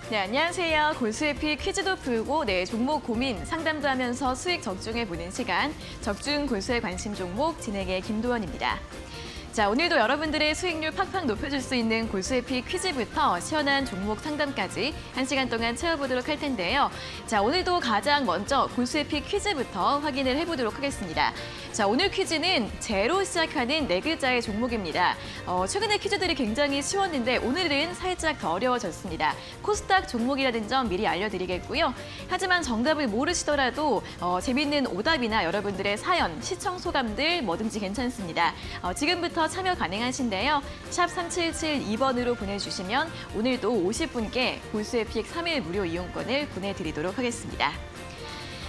네, 안녕하세요. 골수에피 퀴즈도 풀고 종목 고민 상담도 하면서 수익 적중해보는 시간, 적중 골수에 관심 종목 진행의 김도원입니다. 자, 오늘도 여러분들의 수익률 팍팍 높여줄 수 있는 골수에피 퀴즈부터 시원한 종목 상담까지 1시간 동안 채워보도록 할 텐데요. 자, 오늘도 가장 먼저 골수에피 퀴즈부터 확인을 해보도록 하겠습니다. 자, 오늘 퀴즈는 제로 시작하는 네 글자의 종목입니다. 최근에 퀴즈들이 굉장히 쉬웠는데 오늘은 살짝 더 어려워졌습니다. 코스닥 종목이라는 점 미리 알려드리겠고요. 하지만 정답을 모르시더라도 재밌는 오답이나 여러분들의 사연, 시청 소감들 뭐든지 괜찮습니다. 지금부터 참여 가능하신데요. 샵 3772번으로 보내주시면 오늘도 50분께 골수에픽 3일 무료 이용권을 보내드리도록 하겠습니다.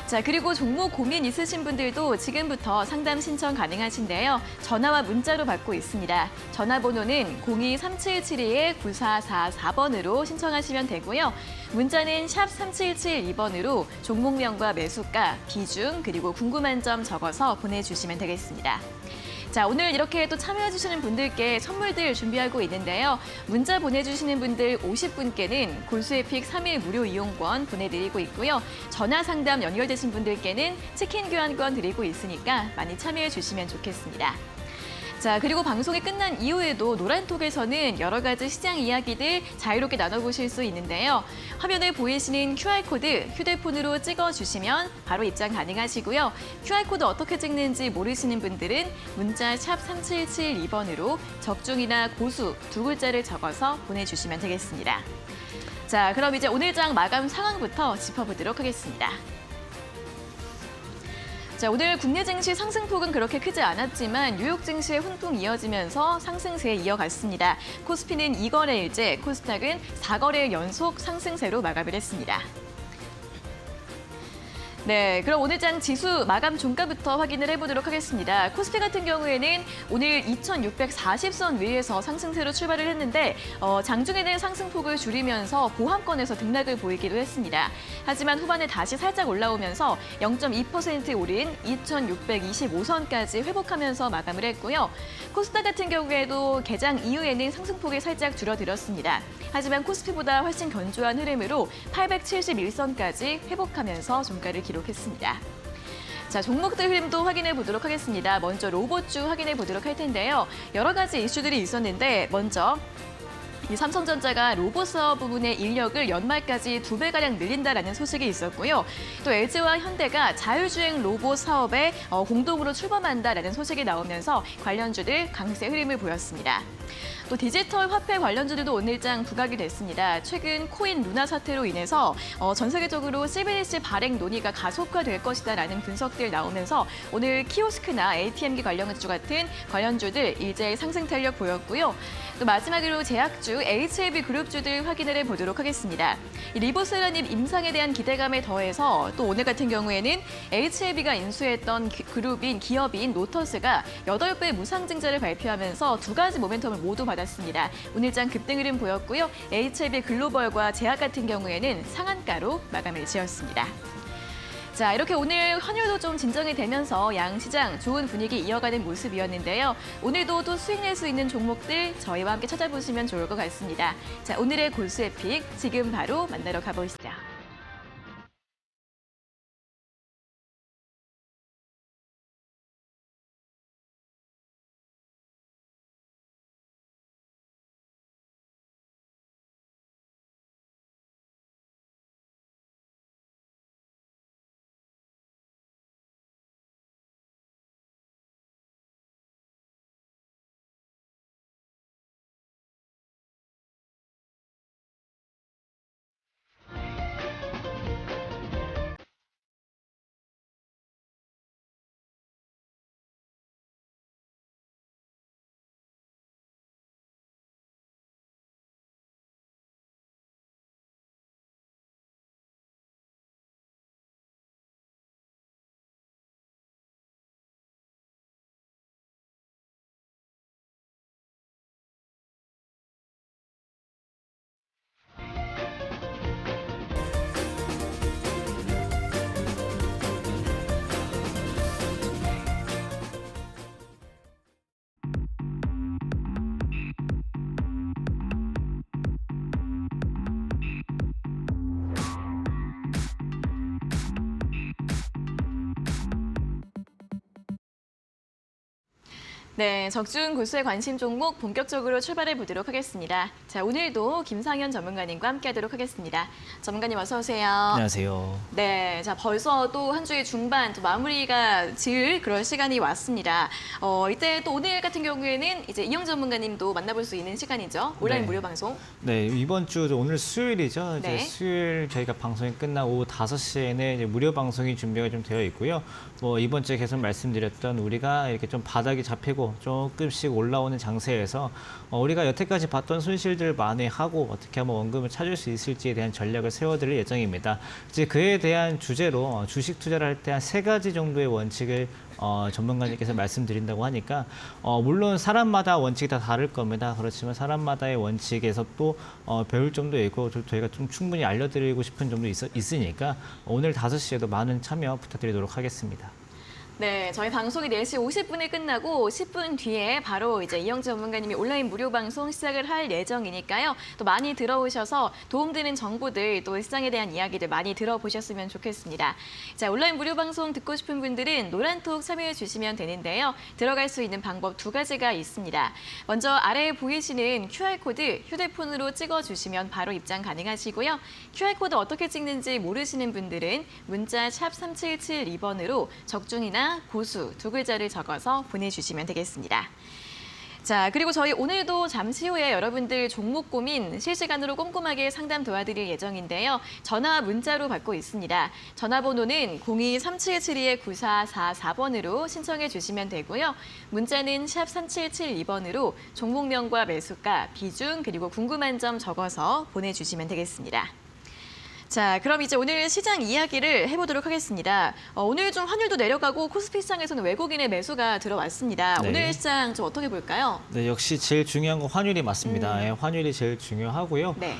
자, 그리고 종목 고민 있으신 분들도 지금부터 상담 신청 가능하신데요. 전화와 문자로 받고 있습니다. 전화번호는 02-3772-9444번으로 신청하시면 되고요. 문자는 샵 3772번으로 종목명과 매수가, 비중, 그리고 궁금한 점 적어서 보내주시면 되겠습니다. 자, 오늘 이렇게 또 참여해주시는 분들께 선물들 준비하고 있는데요. 문자 보내주시는 분들 50분께는 골수에픽 3일 무료 이용권 보내드리고 있고요. 전화 상담 연결되신 분들께는 치킨 교환권 드리고 있으니까 많이 참여해주시면 좋겠습니다. 자, 그리고 방송이 끝난 이후에도 노란톡에서는 여러 가지 시장 이야기들 자유롭게 나눠보실 수 있는데요. 화면에 보이시는 QR코드 휴대폰으로 찍어주시면 바로 입장 가능하시고요. QR코드 어떻게 찍는지 모르시는 분들은 문자 샵 3772번으로 적중이나 고수 두 글자를 적어서 보내주시면 되겠습니다. 자, 그럼 이제 오늘 장 마감 상황부터 짚어보도록 하겠습니다. 자, 오늘 국내 증시 상승폭은 그렇게 크지 않았지만 뉴욕 증시의 훈풍 이어지면서 상승세에 이어갔습니다. 코스피는 2거래일째, 코스닥은 4거래일 연속 상승세로 마감을 했습니다. 네, 그럼 오늘 장 지수 마감 종가부터 확인을 해보도록 하겠습니다. 코스피 같은 경우에는 오늘 2640선 위에서 상승세로 출발을 했는데 장중에는 상승폭을 줄이면서 보합권에서 등락을 보이기도 했습니다. 하지만 후반에 다시 살짝 올라오면서 0.2% 오른 2625선까지 회복하면서 마감을 했고요. 코스닥 같은 경우에도 개장 이후에는 상승폭이 살짝 줄어들었습니다. 하지만 코스피보다 훨씬 견조한 흐름으로 871선까지 회복하면서 종가를 기록했습니다. 자, 종목들 흐름도 확인해 보도록 하겠습니다. 먼저 로봇주 확인해 보도록 할 텐데요. 여러 가지 이슈들이 있었는데 먼저 이 삼성전자가 로봇 사업 부분의 인력을 연말까지 2배가량 늘린다라는 소식이 있었고요. 또 LG와 현대가 자율주행 로봇 사업에 공동으로 출범한다라는 소식이 나오면서 관련주들 강세 흐름을 보였습니다. 또 디지털 화폐 관련주들도 오늘장 부각이 됐습니다. 최근 코인 루나 사태로 인해서 전 세계적으로 CBDC 발행 논의가 가속화될 것이다라는 분석들 나오면서 오늘 키오스크나 ATM기 관련주 같은 관련주들 일제히 상승 탄력 보였고요. 또 마지막으로 제약주 HLB 그룹주들 확인을 해보도록 하겠습니다. 이 리보세라님 임상에 대한 기대감에 더해서 또 오늘 같은 경우에는 HLB가 인수했던 그룹인 기업인 노터스가 8배 무상증자를 발표하면서 두 가지 모멘텀을 모두 받았습니다. 오늘장 급등 흐름 보였고요. HLB 글로벌과 제약 같은 경우에는 상한가로 마감을 지었습니다. 자, 이렇게 오늘 환율도 좀 진정이 되면서 양시장 좋은 분위기 이어가는 모습이었는데요. 오늘도 또 수익 낼 수 있는 종목들 저희와 함께 찾아보시면 좋을 것 같습니다. 자, 오늘의 골수의 픽 지금 바로 만나러 가보시죠. 네, 적중 고수의 관심 종목 본격적으로 출발해 보도록 하겠습니다. 자, 오늘도 김상현 전문가님과 함께하도록 하겠습니다. 전문가님 어서 오세요. 안녕하세요. 네, 자 벌써 또 한 주의 중반 또 마무리가 지을 그럴 시간이 왔습니다. 이때 또 오늘 같은 경우에는 이제 이영 전문가님도 만나볼 수 있는 시간이죠. 온라인 네. 무료 방송. 네, 이번 주 오늘 수요일이죠. 이제 네. 수요일 저희가 방송이 끝나고 오후 5시에는 이제 무료 방송이 준비가 좀 되어 있고요. 뭐 이번 주에 계속 말씀드렸던 우리가 이렇게 좀 바닥이 잡히고 조금씩 올라오는 장세에서 우리가 여태까지 봤던 손실들을 만회하고 어떻게 하면 원금을 찾을 수 있을지에 대한 전략을 세워드릴 예정입니다. 이제 그에 대한 주제로 주식 투자를 할 때 한 3가지 정도의 원칙을 전문가님께서 말씀드린다고 하니까 물론 사람마다 원칙이 다 다를 겁니다. 그렇지만 사람마다의 원칙에서 또 배울 점도 있고 저희가 좀 충분히 알려드리고 싶은 점도 있으니까 오늘 5시에도 많은 참여 부탁드리도록 하겠습니다. 네, 저희 방송이 4시 50분에 끝나고 10분 뒤에 바로 이제 이영재 전문가님이 온라인 무료 방송 시작을 할 예정이니까요. 또 많이 들어오셔서 도움되는 정보들 또 시장에 대한 이야기들 많이 들어보셨으면 좋겠습니다. 자, 온라인 무료 방송 듣고 싶은 분들은 노란톡 참여해 주시면 되는데요. 들어갈 수 있는 방법 2가지가 있습니다. 먼저 아래에 보이시는 QR코드 휴대폰으로 찍어주시면 바로 입장 가능하시고요. QR코드 어떻게 찍는지 모르시는 분들은 문자 샵 3772번으로 적중이나 고수 2글자를 적어서 보내주시면 되겠습니다. 자, 그리고 저희 오늘도 잠시 후에 여러분들 종목 고민 실시간으로 꼼꼼하게 상담 도와드릴 예정인데요. 전화 문자로 받고 있습니다. 전화번호는 02-3772-9444번으로 신청해 주시면 되고요. 문자는 샵 3772번으로 종목명과 매수가, 비중, 그리고 궁금한 점 적어서 보내주시면 되겠습니다. 자, 그럼 이제 오늘 시장 이야기를 해보도록 하겠습니다. 오늘 좀 환율도 내려가고 코스피 시장에서는 외국인의 매수가 들어왔습니다. 네. 오늘 시장 좀 어떻게 볼까요? 네, 역시 제일 중요한 건 환율이 맞습니다. 예, 환율이 제일 중요하고요. 네.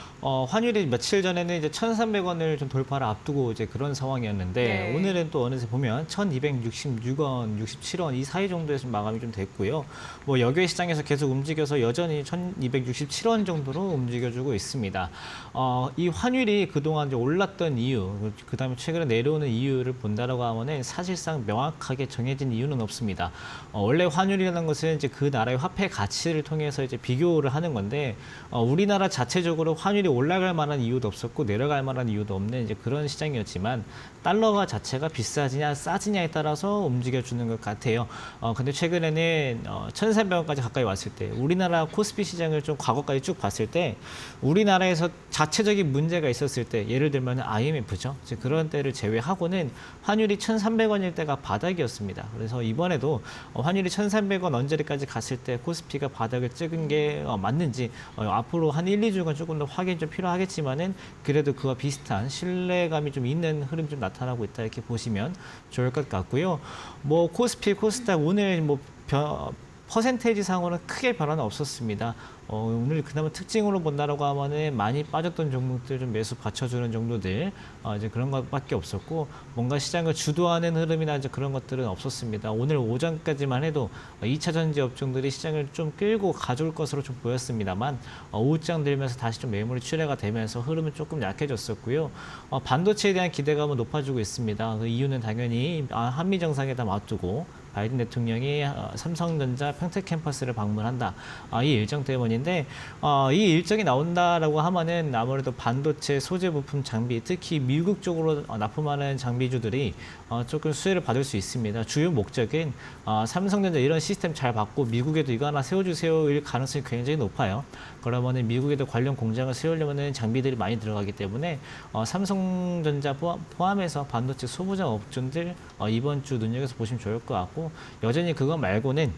환율이 며칠 전에는 이제 1,300원을 좀 돌파를 앞두고 이제 그런 상황이었는데 네. 오늘은 또 어느새 보면 1,266원, 67원 이 사이 정도에서 좀 마감이 좀 됐고요. 뭐 여기의 시장에서 계속 움직여서 여전히 1,267원 정도로 움직여주고 있습니다. 이 환율이 그동안 이제 올랐던 이유, 그다음에 최근에 내려오는 이유를 본다라고 하면은 사실상 명확하게 정해진 이유는 없습니다. 원래 환율이라는 것은 이제 그 나라의 화폐 가치를 통해서 이제 비교를 하는 건데 우리나라 자체적으로 환율이 올라갈 만한 이유도 없었고 내려갈 만한 이유도 없는 이제 그런 시장이었지만 달러가 자체가 비싸지냐 싸지냐에 따라서 움직여주는 것 같아요. 근데 최근에는 1,300원까지 가까이 왔을 때 우리나라 코스피 시장을 좀 과거까지 쭉 봤을 때 우리나라에서 자체적인 문제가 있었을 때 예를 들면 IMF죠. 그런 때를 제외하고는 환율이 1,300원일 때가 바닥이었습니다. 그래서 이번에도 환율이 1,300원 언저리까지 갔을 때 코스피가 바닥을 찍은 게 맞는지 앞으로 한 1, 2주간 조금 더 확인이 좀 필요하겠지만은 그래도 그와 비슷한 신뢰감이 좀 있는 흐름이 좀 나타나고 있다 이렇게 보시면 좋을 것 같고요. 뭐 코스피, 코스닥 오늘 뭐 퍼센테이지 상으로는 크게 변화는 없었습니다. 오늘 그나마 특징으로 본다라고 하면은 많이 빠졌던 종목들 좀 매수 받쳐주는 정도들 이제 그런 것밖에 없었고 뭔가 시장을 주도하는 흐름이나 이제 그런 것들은 없었습니다. 오늘 오전까지만 해도 2차 전지 업종들이 시장을 좀 끌고 가져올 것으로 좀 보였습니다만 오후장 들면서 다시 좀 매물이 출회가 되면서 흐름은 조금 약해졌었고요. 반도체에 대한 기대감은 높아지고 있습니다. 그 이유는 당연히 한미 정상회담 앞두고 바이든 대통령이 삼성전자 평택 캠퍼스를 방문한다. 이 일정 때문인데 이 일정이 나온다라고 하면은 아무래도 반도체 소재 부품 장비, 특히 미국 쪽으로 납품하는 장비주들이 조금 수혜를 받을 수 있습니다. 주요 목적은 삼성전자 이런 시스템 잘 받고 미국에도 이거 하나 세워주세요일 가능성이 굉장히 높아요. 그러면은 미국에도 관련 공장을 세우려면은 장비들이 많이 들어가기 때문에 삼성전자 포함해서 반도체 소부장 업종들 이번 주 눈여겨서 보시면 좋을 것 같고 여전히 그거 말고는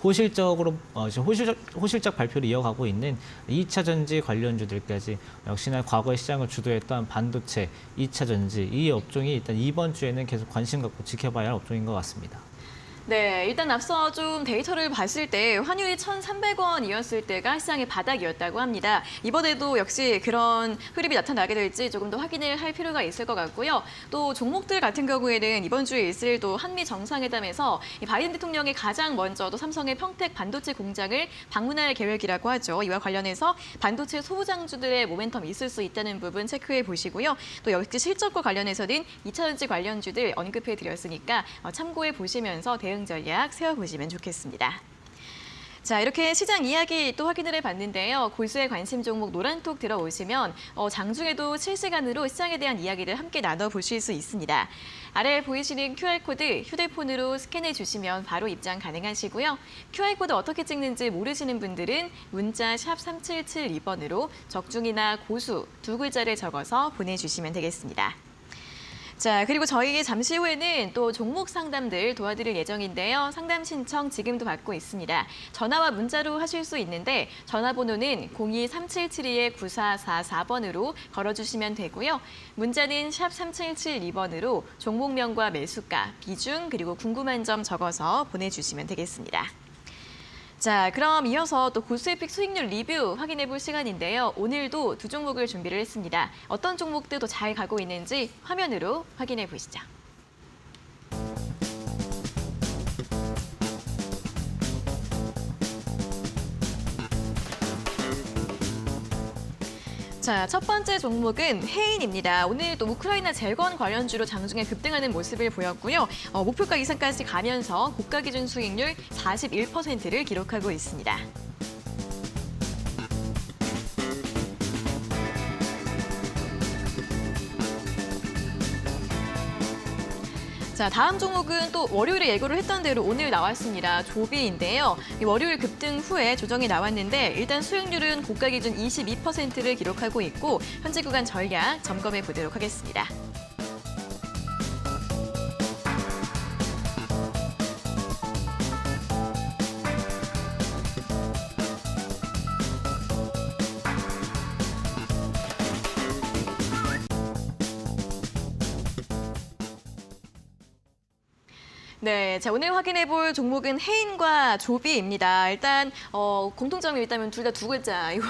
호실적 발표를 이어가고 있는 2차 전지 관련주들까지 역시나 과거의 시장을 주도했던 반도체, 2차 전지 이 업종이 일단 이번 주에는 계속 관심 갖고 지켜봐야 할 업종인 것 같습니다. 네, 일단 앞서 좀 데이터를 봤을 때 환율이 1,300원이었을 때가 시장의 바닥이었다고 합니다. 이번에도 역시 그런 흐름이 나타나게 될지 조금 더 확인을 할 필요가 있을 것 같고요. 또 종목들 같은 경우에는 이번 주에 있을 또 한미 정상회담에서 이 바이든 대통령이 가장 먼저 또 삼성의 평택 반도체 공장을 방문할 계획이라고 하죠. 이와 관련해서 반도체 소부장주들의 모멘텀이 있을 수 있다는 부분 체크해 보시고요. 또 역시 실적과 관련해서는 2차 전지 관련주들 언급해 드렸으니까 참고해 보시면서 대응 대응 전략 세워보시면 좋겠습니다. 자, 이렇게 시장 이야기 또 확인을 해봤는데요. 고수의 관심 종목 노란톡 들어오시면 장중에도 실시간으로 시장에 대한 이야기를 함께 나눠보실 수 있습니다. 아래 보이시는 QR코드 휴대폰으로 스캔해 주시면 바로 입장 가능하시고요. QR코드 어떻게 찍는지 모르시는 분들은 문자 샵 3772번으로 적중이나 고수 두 글자를 적어서 보내주시면 되겠습니다. 자, 그리고 저희 잠시 후에는 또 종목 상담들 도와드릴 예정인데요. 상담 신청 지금도 받고 있습니다. 전화와 문자로 하실 수 있는데 전화번호는 02-3772-9444번으로 걸어주시면 되고요. 문자는 샵 3772번으로 종목명과 매수가, 비중, 그리고 궁금한 점 적어서 보내주시면 되겠습니다. 자, 그럼 이어서 또 고수의픽 수익률 리뷰 확인해 볼 시간인데요. 오늘도 두 종목을 준비를 했습니다. 어떤 종목들도 잘 가고 있는지 화면으로 확인해 보시죠. 자, 첫 번째 종목은 해인입니다. 오늘 또 우크라이나 재건 관련주로 장중에 급등하는 모습을 보였고요. 목표가 이상까지 가면서 고가 기준 수익률 41%를 기록하고 있습니다. 자, 다음 종목은 또 월요일에 예고를 했던 대로 오늘 나왔습니다. 조비인데요. 이 월요일 급등 후에 조정이 나왔는데 일단 수익률은 고가 기준 22%를 기록하고 있고 현재 구간 전략 점검해 보도록 하겠습니다. 네, 자 오늘 확인해 볼 종목은 해인과 조비입니다. 일단 공통점이 있다면 둘 다 두 글자이고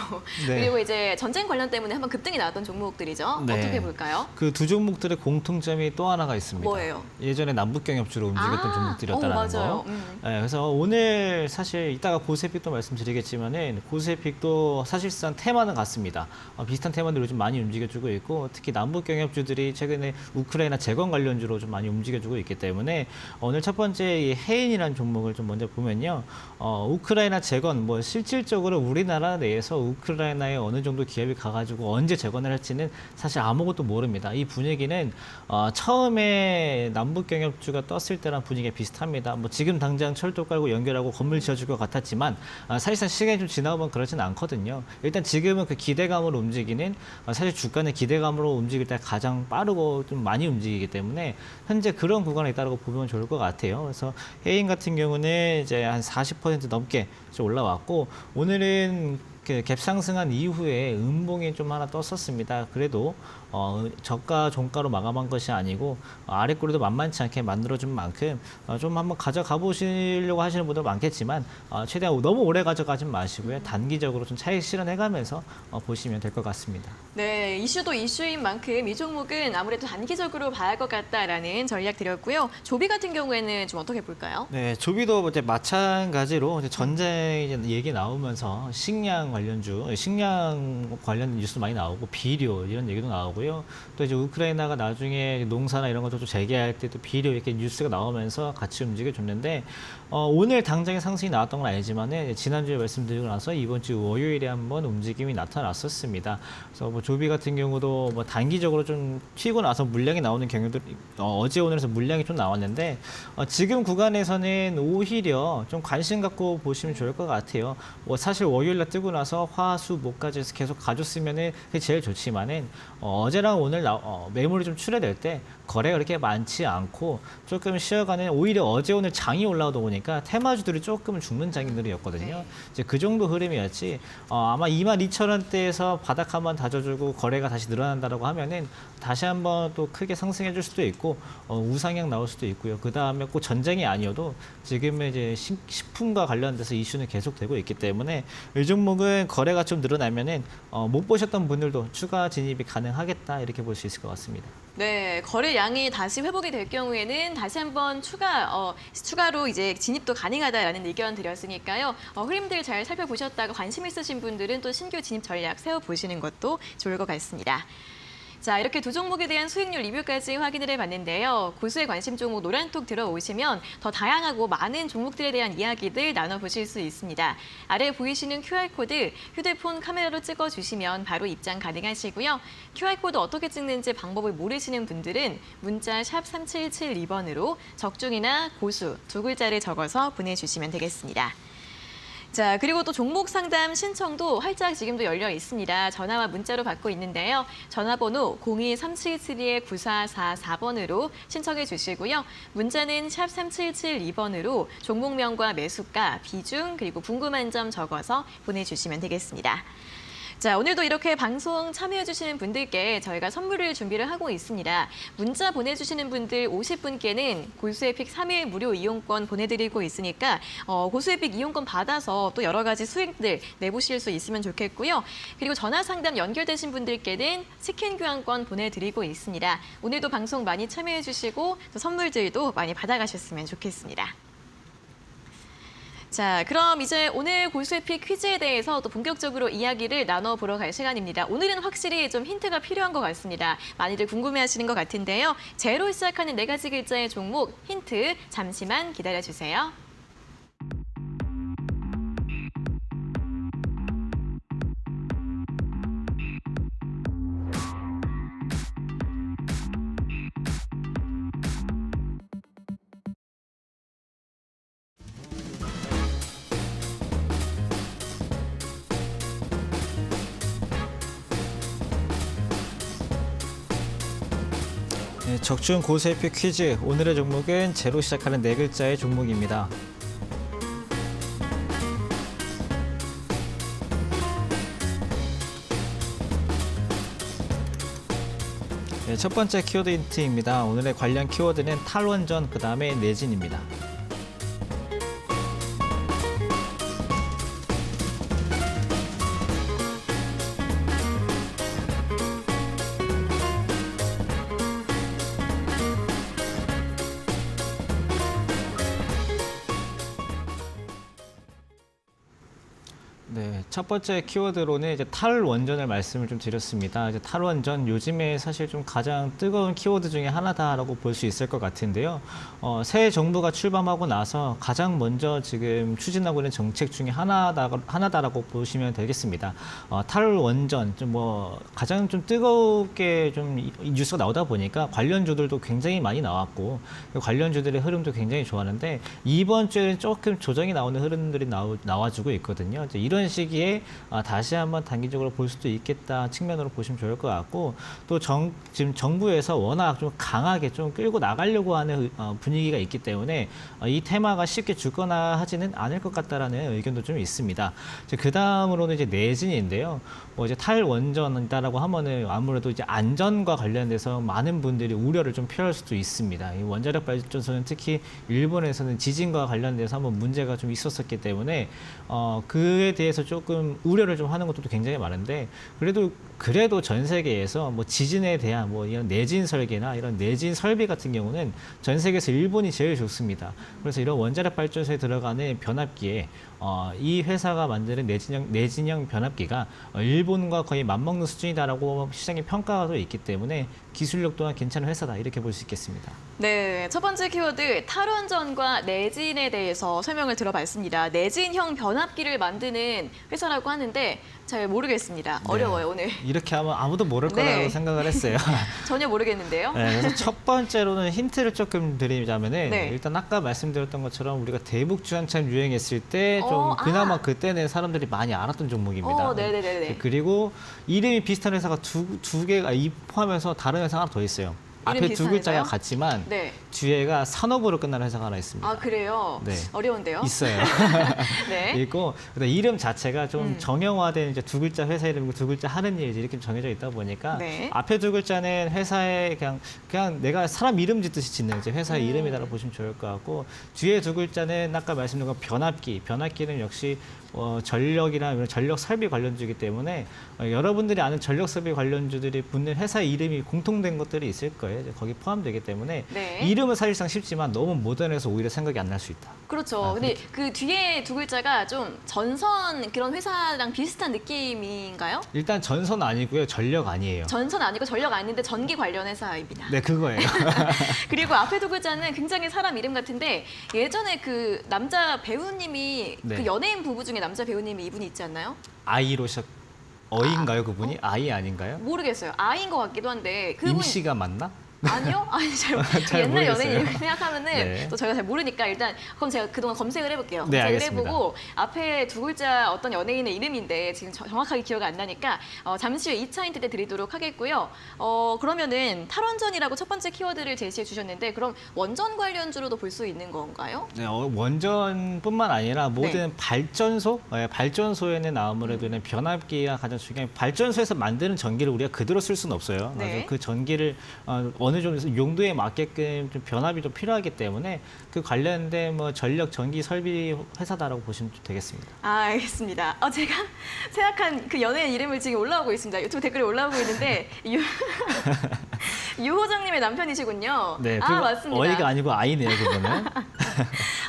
네. 그리고 이제 전쟁 관련 때문에 한번 급등이 나왔던 종목들이죠. 네. 어떻게 볼까요? 그 두 종목들의 공통점이 또 하나가 있습니다. 뭐예요? 예전에 남북경협주로 움직였던 종목들이었다는 맞아요. 거. 네, 그래서 오늘 사실 이따가 고세픽도 말씀드리겠지만은 고세픽도 사실상 테마는 같습니다. 비슷한 테마들로 좀 많이 움직여주고 있고 특히 남북경협주들이 최근에 우크라이나 재건 관련주로 좀 많이 움직여주고 있기 때문에 오늘 첫 번째 이 해인이라는 종목을 좀 먼저 보면요. 우크라이나 재건, 뭐 실질적으로 우리나라 내에서 우크라이나에 어느 정도 기업이 가가지고 언제 재건을 할지는 사실 아무것도 모릅니다. 이 분위기는 처음에 남북경협주가 떴을 때랑 분위기가 비슷합니다. 뭐 지금 당장 철도 깔고 연결하고 건물 지어줄 것 같았지만 사실상 시간이 좀 지나보면 그러진 않거든요. 일단 지금은 그 기대감으로 움직이는 사실 주가는 기대감으로 움직일 때 가장 빠르고 좀 많이 움직이기 때문에 현재 그런 구간에 있다고 보면 좋을 것 같아요. 그래서 해인 같은 경우는 이제 한 40% 넘게 올라왔고 오늘은 그 갭 상승한 이후에 음봉이 좀 하나 떴었습니다. 그래도 저가 종가로 마감한 것이 아니고 아랫꼬리도 만만치 않게 만들어준 만큼 좀 한번 가져가 보시려고 하시는 분들 많겠지만 최대한 너무 오래 가져가지 마시고요. 단기적으로 좀 차익 실현해가면서 보시면 될 것 같습니다. 네, 이슈도 이슈인 만큼 이 종목은 아무래도 단기적으로 봐야 할 것 같다라는 전략 드렸고요. 조비 같은 경우에는 좀 어떻게 볼까요? 네, 조비도 이제 마찬가지로 이제 전쟁 얘기 나오면서 식량 관련 뉴스 많이 나오고 비료 이런 얘기도 나오고요. 또 이제 우크라이나가 나중에 농사나 이런 것도 좀 재개할 때 또 비료 이렇게 뉴스가 나오면서 같이 움직여줬는데 오늘 당장에 상승이 나왔던 건 아니지만은 지난주에 말씀드리고 나서 이번 주 월요일에 한번 움직임이 나타났었습니다. 그래서 뭐 조비 같은 경우도 뭐 단기적으로 좀 튀고 나서 물량이 나오는 경우도 어제 오늘에서 물량이 좀 나왔는데 지금 구간에서는 오히려 좀 관심 갖고 보시면 좋을 것 같아요. 뭐 사실 월요일날 뜨고 나서 화수 목까지 계속 가줬으면은 그게 제일 좋지만은 어제랑 오늘 매물이 좀 출회될 때 거래가 그렇게 많지 않고 조금 쉬어가는 오히려 어제 오늘 장이 올라오다 보니까 테마주들이 조금 죽는 장들이었거든요. 이제 그 정도 흐름이었지 아마 22,000원대에서 바닥 한번 다져주고 거래가 다시 늘어난다라고 하면은 다시 한번 또 크게 상승해 줄 수도 있고 우상향 나올 수도 있고요. 그 다음에 꼭 전쟁이 아니어도 지금은 이제 식품과 관련돼서 이슈는 계속되고 있기 때문에 이 종목은 거래가 좀 늘어나면은 못 보셨던 분들도 추가 진입이 가능하겠다 이렇게 볼 수 있을 것 같습니다. 네, 거래량이 다시 회복이 될 경우에는 다시 한번 추가로 이제 진입도 가능하다라는 의견 드렸으니까요. 흐름들 잘 살펴보셨다가 관심 있으신 분들은 또 신규 진입 전략 세워보시는 것도 좋을 것 같습니다. 자, 이렇게 두 종목에 대한 수익률 리뷰까지 확인을 해봤는데요. 고수의 관심 종목 노란톡 들어오시면 더 다양하고 많은 종목들에 대한 이야기들 나눠보실 수 있습니다. 아래 보이시는 QR코드 휴대폰 카메라로 찍어주시면 바로 입장 가능하시고요. QR코드 어떻게 찍는지 방법을 모르시는 분들은 문자 샵 3772번으로 적중이나 고수 두 글자를 적어서 보내주시면 되겠습니다. 자, 그리고 또 종목 상담 신청도 활짝 지금도 열려 있습니다. 전화와 문자로 받고 있는데요. 전화번호 02372-9444번으로 신청해 주시고요. 문자는 샵 3772번으로 종목명과 매수가, 비중, 그리고 궁금한 점 적어서 보내주시면 되겠습니다. 자, 오늘도 이렇게 방송 참여해주시는 분들께 저희가 선물을 준비를 하고 있습니다. 문자 보내주시는 분들 50분께는 고수에픽 3일 무료 이용권 보내드리고 있으니까 고수에픽 이용권 받아서 또 여러 가지 수익들 내보실 수 있으면 좋겠고요. 그리고 전화 상담 연결되신 분들께는 치킨 교환권 보내드리고 있습니다. 오늘도 방송 많이 참여해주시고 또 선물들도 많이 받아가셨으면 좋겠습니다. 자, 그럼 이제 오늘 고수에픽 퀴즈에 대해서 또 본격적으로 이야기를 나눠보러 갈 시간입니다. 오늘은 확실히 좀 힌트가 필요한 것 같습니다. 많이들 궁금해하시는 것 같은데요. 제로 시작하는 4가지 글자의 종목 힌트 잠시만 기다려주세요. 네, 적중 고수에픽 퀴즈. 오늘의 종목은 제로 시작하는 4글자의 종목입니다. 네, 첫 번째 키워드 힌트입니다. 오늘의 관련 키워드는 탈원전, 그 다음에 내진입니다. 네, 첫 번째 키워드로는 이제 탈원전을 말씀을 좀 드렸습니다. 이제 탈원전 요즘에 사실 좀 가장 뜨거운 키워드 중에 하나다라고 볼 수 있을 것 같은데요. 새 정부가 출범하고 나서 가장 먼저 지금 추진하고 있는 정책 중에 하나다라고 보시면 되겠습니다. 탈원전 가장 좀 뜨겁게 좀 이 뉴스가 나오다 보니까 관련주들도 굉장히 많이 나왔고 관련주들의 흐름도 굉장히 좋았는데 이번 주에는 조금 조정이 나오는 흐름들이 나와주고 있거든요. 이제 이런 시기에 다시 한번 단기적으로 볼 수도 있겠다 측면으로 보시면 좋을 것 같고 또 지금 정부에서 워낙 좀 강하게 좀 끌고 나가려고 하는 분위기가 있기 때문에 이 테마가 쉽게 죽거나 하지는 않을 것 같다라는 의견도 좀 있습니다. 그 다음으로는 이제 내진인데요. 이제 탈원전이다라고 하면은 아무래도 이제 안전과 관련돼서 많은 분들이 우려를 좀 표할 수도 있습니다. 이 원자력 발전소는 특히 일본에서는 지진과 관련돼서 한번 문제가 좀 있었었기 때문에 그에 대해서 조금 우려를 좀 하는 것도 굉장히 많은데 그래도 전 세계에서 지진에 대한 이런 내진 설계나 이런 내진 설비 같은 경우는 전 세계에서 일본이 제일 좋습니다. 그래서 이런 원자력 발전소에 들어가는 변압기에 이 회사가 만드는 내진형 변압기가 일본과 거의 맞먹는 수준이다라고 시장의 평가가 있기 때문에 기술력 또한 괜찮은 회사다 이렇게 볼 수 있겠습니다. 네, 첫 번째 키워드 탈원전과 내진에 대해서 설명을 들어봤습니다. 내진형 변압기를 만드는 회사라고 하는데 잘 모르겠습니다. 어려워요, 오늘. 이렇게 하면 아무도 모를 거라고 생각을 했어요. 전혀 모르겠는데요. 네, 그래서 첫 번째로는 힌트를 조금 드리자면은 일단 아까 말씀드렸던 것처럼 우리가 대북주 한참 유행했을 때 좀 그나마 그때는 사람들이 많이 알았던 종목입니다. 네네네. 그리고 이름이 비슷한 회사가 두 개가 포함해서 다른 회사가 하나 더 있어요. 앞에 두 글자가 회사요? 같지만 뒤에가 산업으로 끝나는 회사가 하나 있습니다. 아, 그래요? 네. 어려운데요? 있어요. 네. 있고 이름 자체가 좀 정형화된 이제 두 글자 회사 이름이고 두 글자 하는 일 이렇게 정해져 있다 보니까 앞에 두 글자는 회사의 그냥 내가 사람 이름 짓듯이 짓는 이제 회사의 이름이다라고 보시면 좋을 것 같고 뒤에 두 글자는 아까 말씀드린 변압기는 역시 전력이나 이런 전력 설비 관련주이기 때문에 여러분들이 아는 전력 설비 관련주들이 붙는 회사 이름이 공통된 것들이 있을 거예요. 이제 거기 포함되기 때문에 네. 이름은 사실상 쉽지만 너무 모던해서 오히려 생각이 안 날 수 있다. 그렇죠. 근데 그 뒤에 두 글자가 좀 전선 그런 회사랑 비슷한 느낌인가요? 일단 전선 아니고요. 전력 아니에요. 전선 아니고 전력 아닌데 전기 관련 회사입니다. 네, 그거예요. 그리고 앞에 두 글자는 굉장히 사람 이름 같은데 예전에 그 남자 배우님이 네. 그 연예인 부부 중에 남자 배우님이 이분이 있지 않나요? 아이로 시작. 어인가요, 그분이? 아이 아닌가요? 모르겠어요. 아이인 것 같기도 한데 그분 임씨가 맞나? 아니요? 아니 잘 잘 옛날 모르겠어요. 연예인 이름 생각하면은 네. 또 저희가 잘 모르니까 일단 그럼 제가 그동안 검색을 해볼게요. 네, 검색을 알겠습니다. 해보고 앞에 두 글자 어떤 연예인의 이름인데 지금 정확하게 기억이 안 나니까 잠시 후에 2차 힌트 때 드리도록 하겠고요. 그러면은 탈원전이라고 첫 번째 키워드를 제시해 주셨는데 그럼 원전 관련주로도 볼 수 있는 건가요? 네, 원전뿐만 아니라 모든 네. 발전소, 발전소에는 아무래도 변압기가 가장 중요한 발전소에서 만드는 전기를 우리가 그대로 쓸 수는 없어요. 네. 그래서 그 전기를 어느 정도 용도에 맞게끔 좀 변압이 좀 필요하기 때문에 그 관련된 뭐 전력 전기 설비 회사다라고 보시면 되겠습니다. 알겠습니다. 제가 생각한 그 연예인 이름을 지금 올라오고 있습니다. 유튜브 댓글에 올라오고 있는데 유호정님의 남편이시군요. 네, 맞습니다. 어이가 아니고 아이네요, 그거는.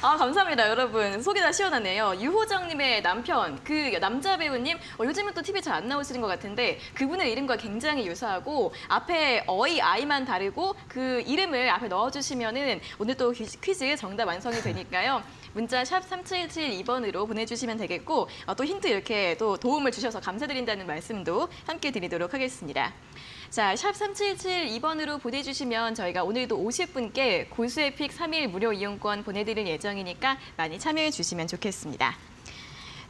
감사합니다, 여러분. 속이 다 시원하네요. 유호정님의 남편, 그 남자 배우님, 요즘은 또 TV에 잘 안 나오시는 것 같은데 그분의 이름과 굉장히 유사하고 앞에 어이, 아이만 다르고 그 이름을 앞에 넣어주시면은 오늘 또 퀴즈 정답 완성이 되니까요. 문자 샵 3772번으로 보내주시면 되겠고 또 힌트 이렇게 또 도움을 주셔서 감사드린다는 말씀도 함께 드리도록 하겠습니다. 자, 샵 3772번으로 보내주시면 저희가 오늘도 50분께 고수의 픽 3일 무료 이용권 보내드릴 예정이니까 많이 참여해 주시면 좋겠습니다.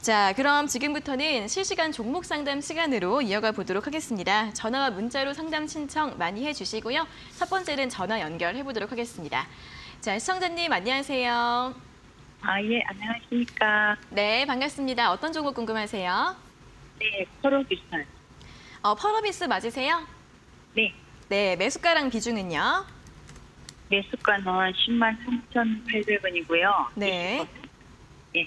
자, 그럼 지금부터는 실시간 종목 상담 시간으로 이어가 보도록 하겠습니다. 전화와 문자로 상담 신청 많이 해주시고요. 첫 번째는 전화 연결해 보도록 하겠습니다. 자, 시청자님 안녕하세요. 예, 안녕하십니까. 네, 반갑습니다. 어떤 종목 궁금하세요? 네, 프로비선. 펄어비스 맞으세요? 네, 네, 매수가랑 비중은요? 매수가는 103,800원이고요. 네. 예,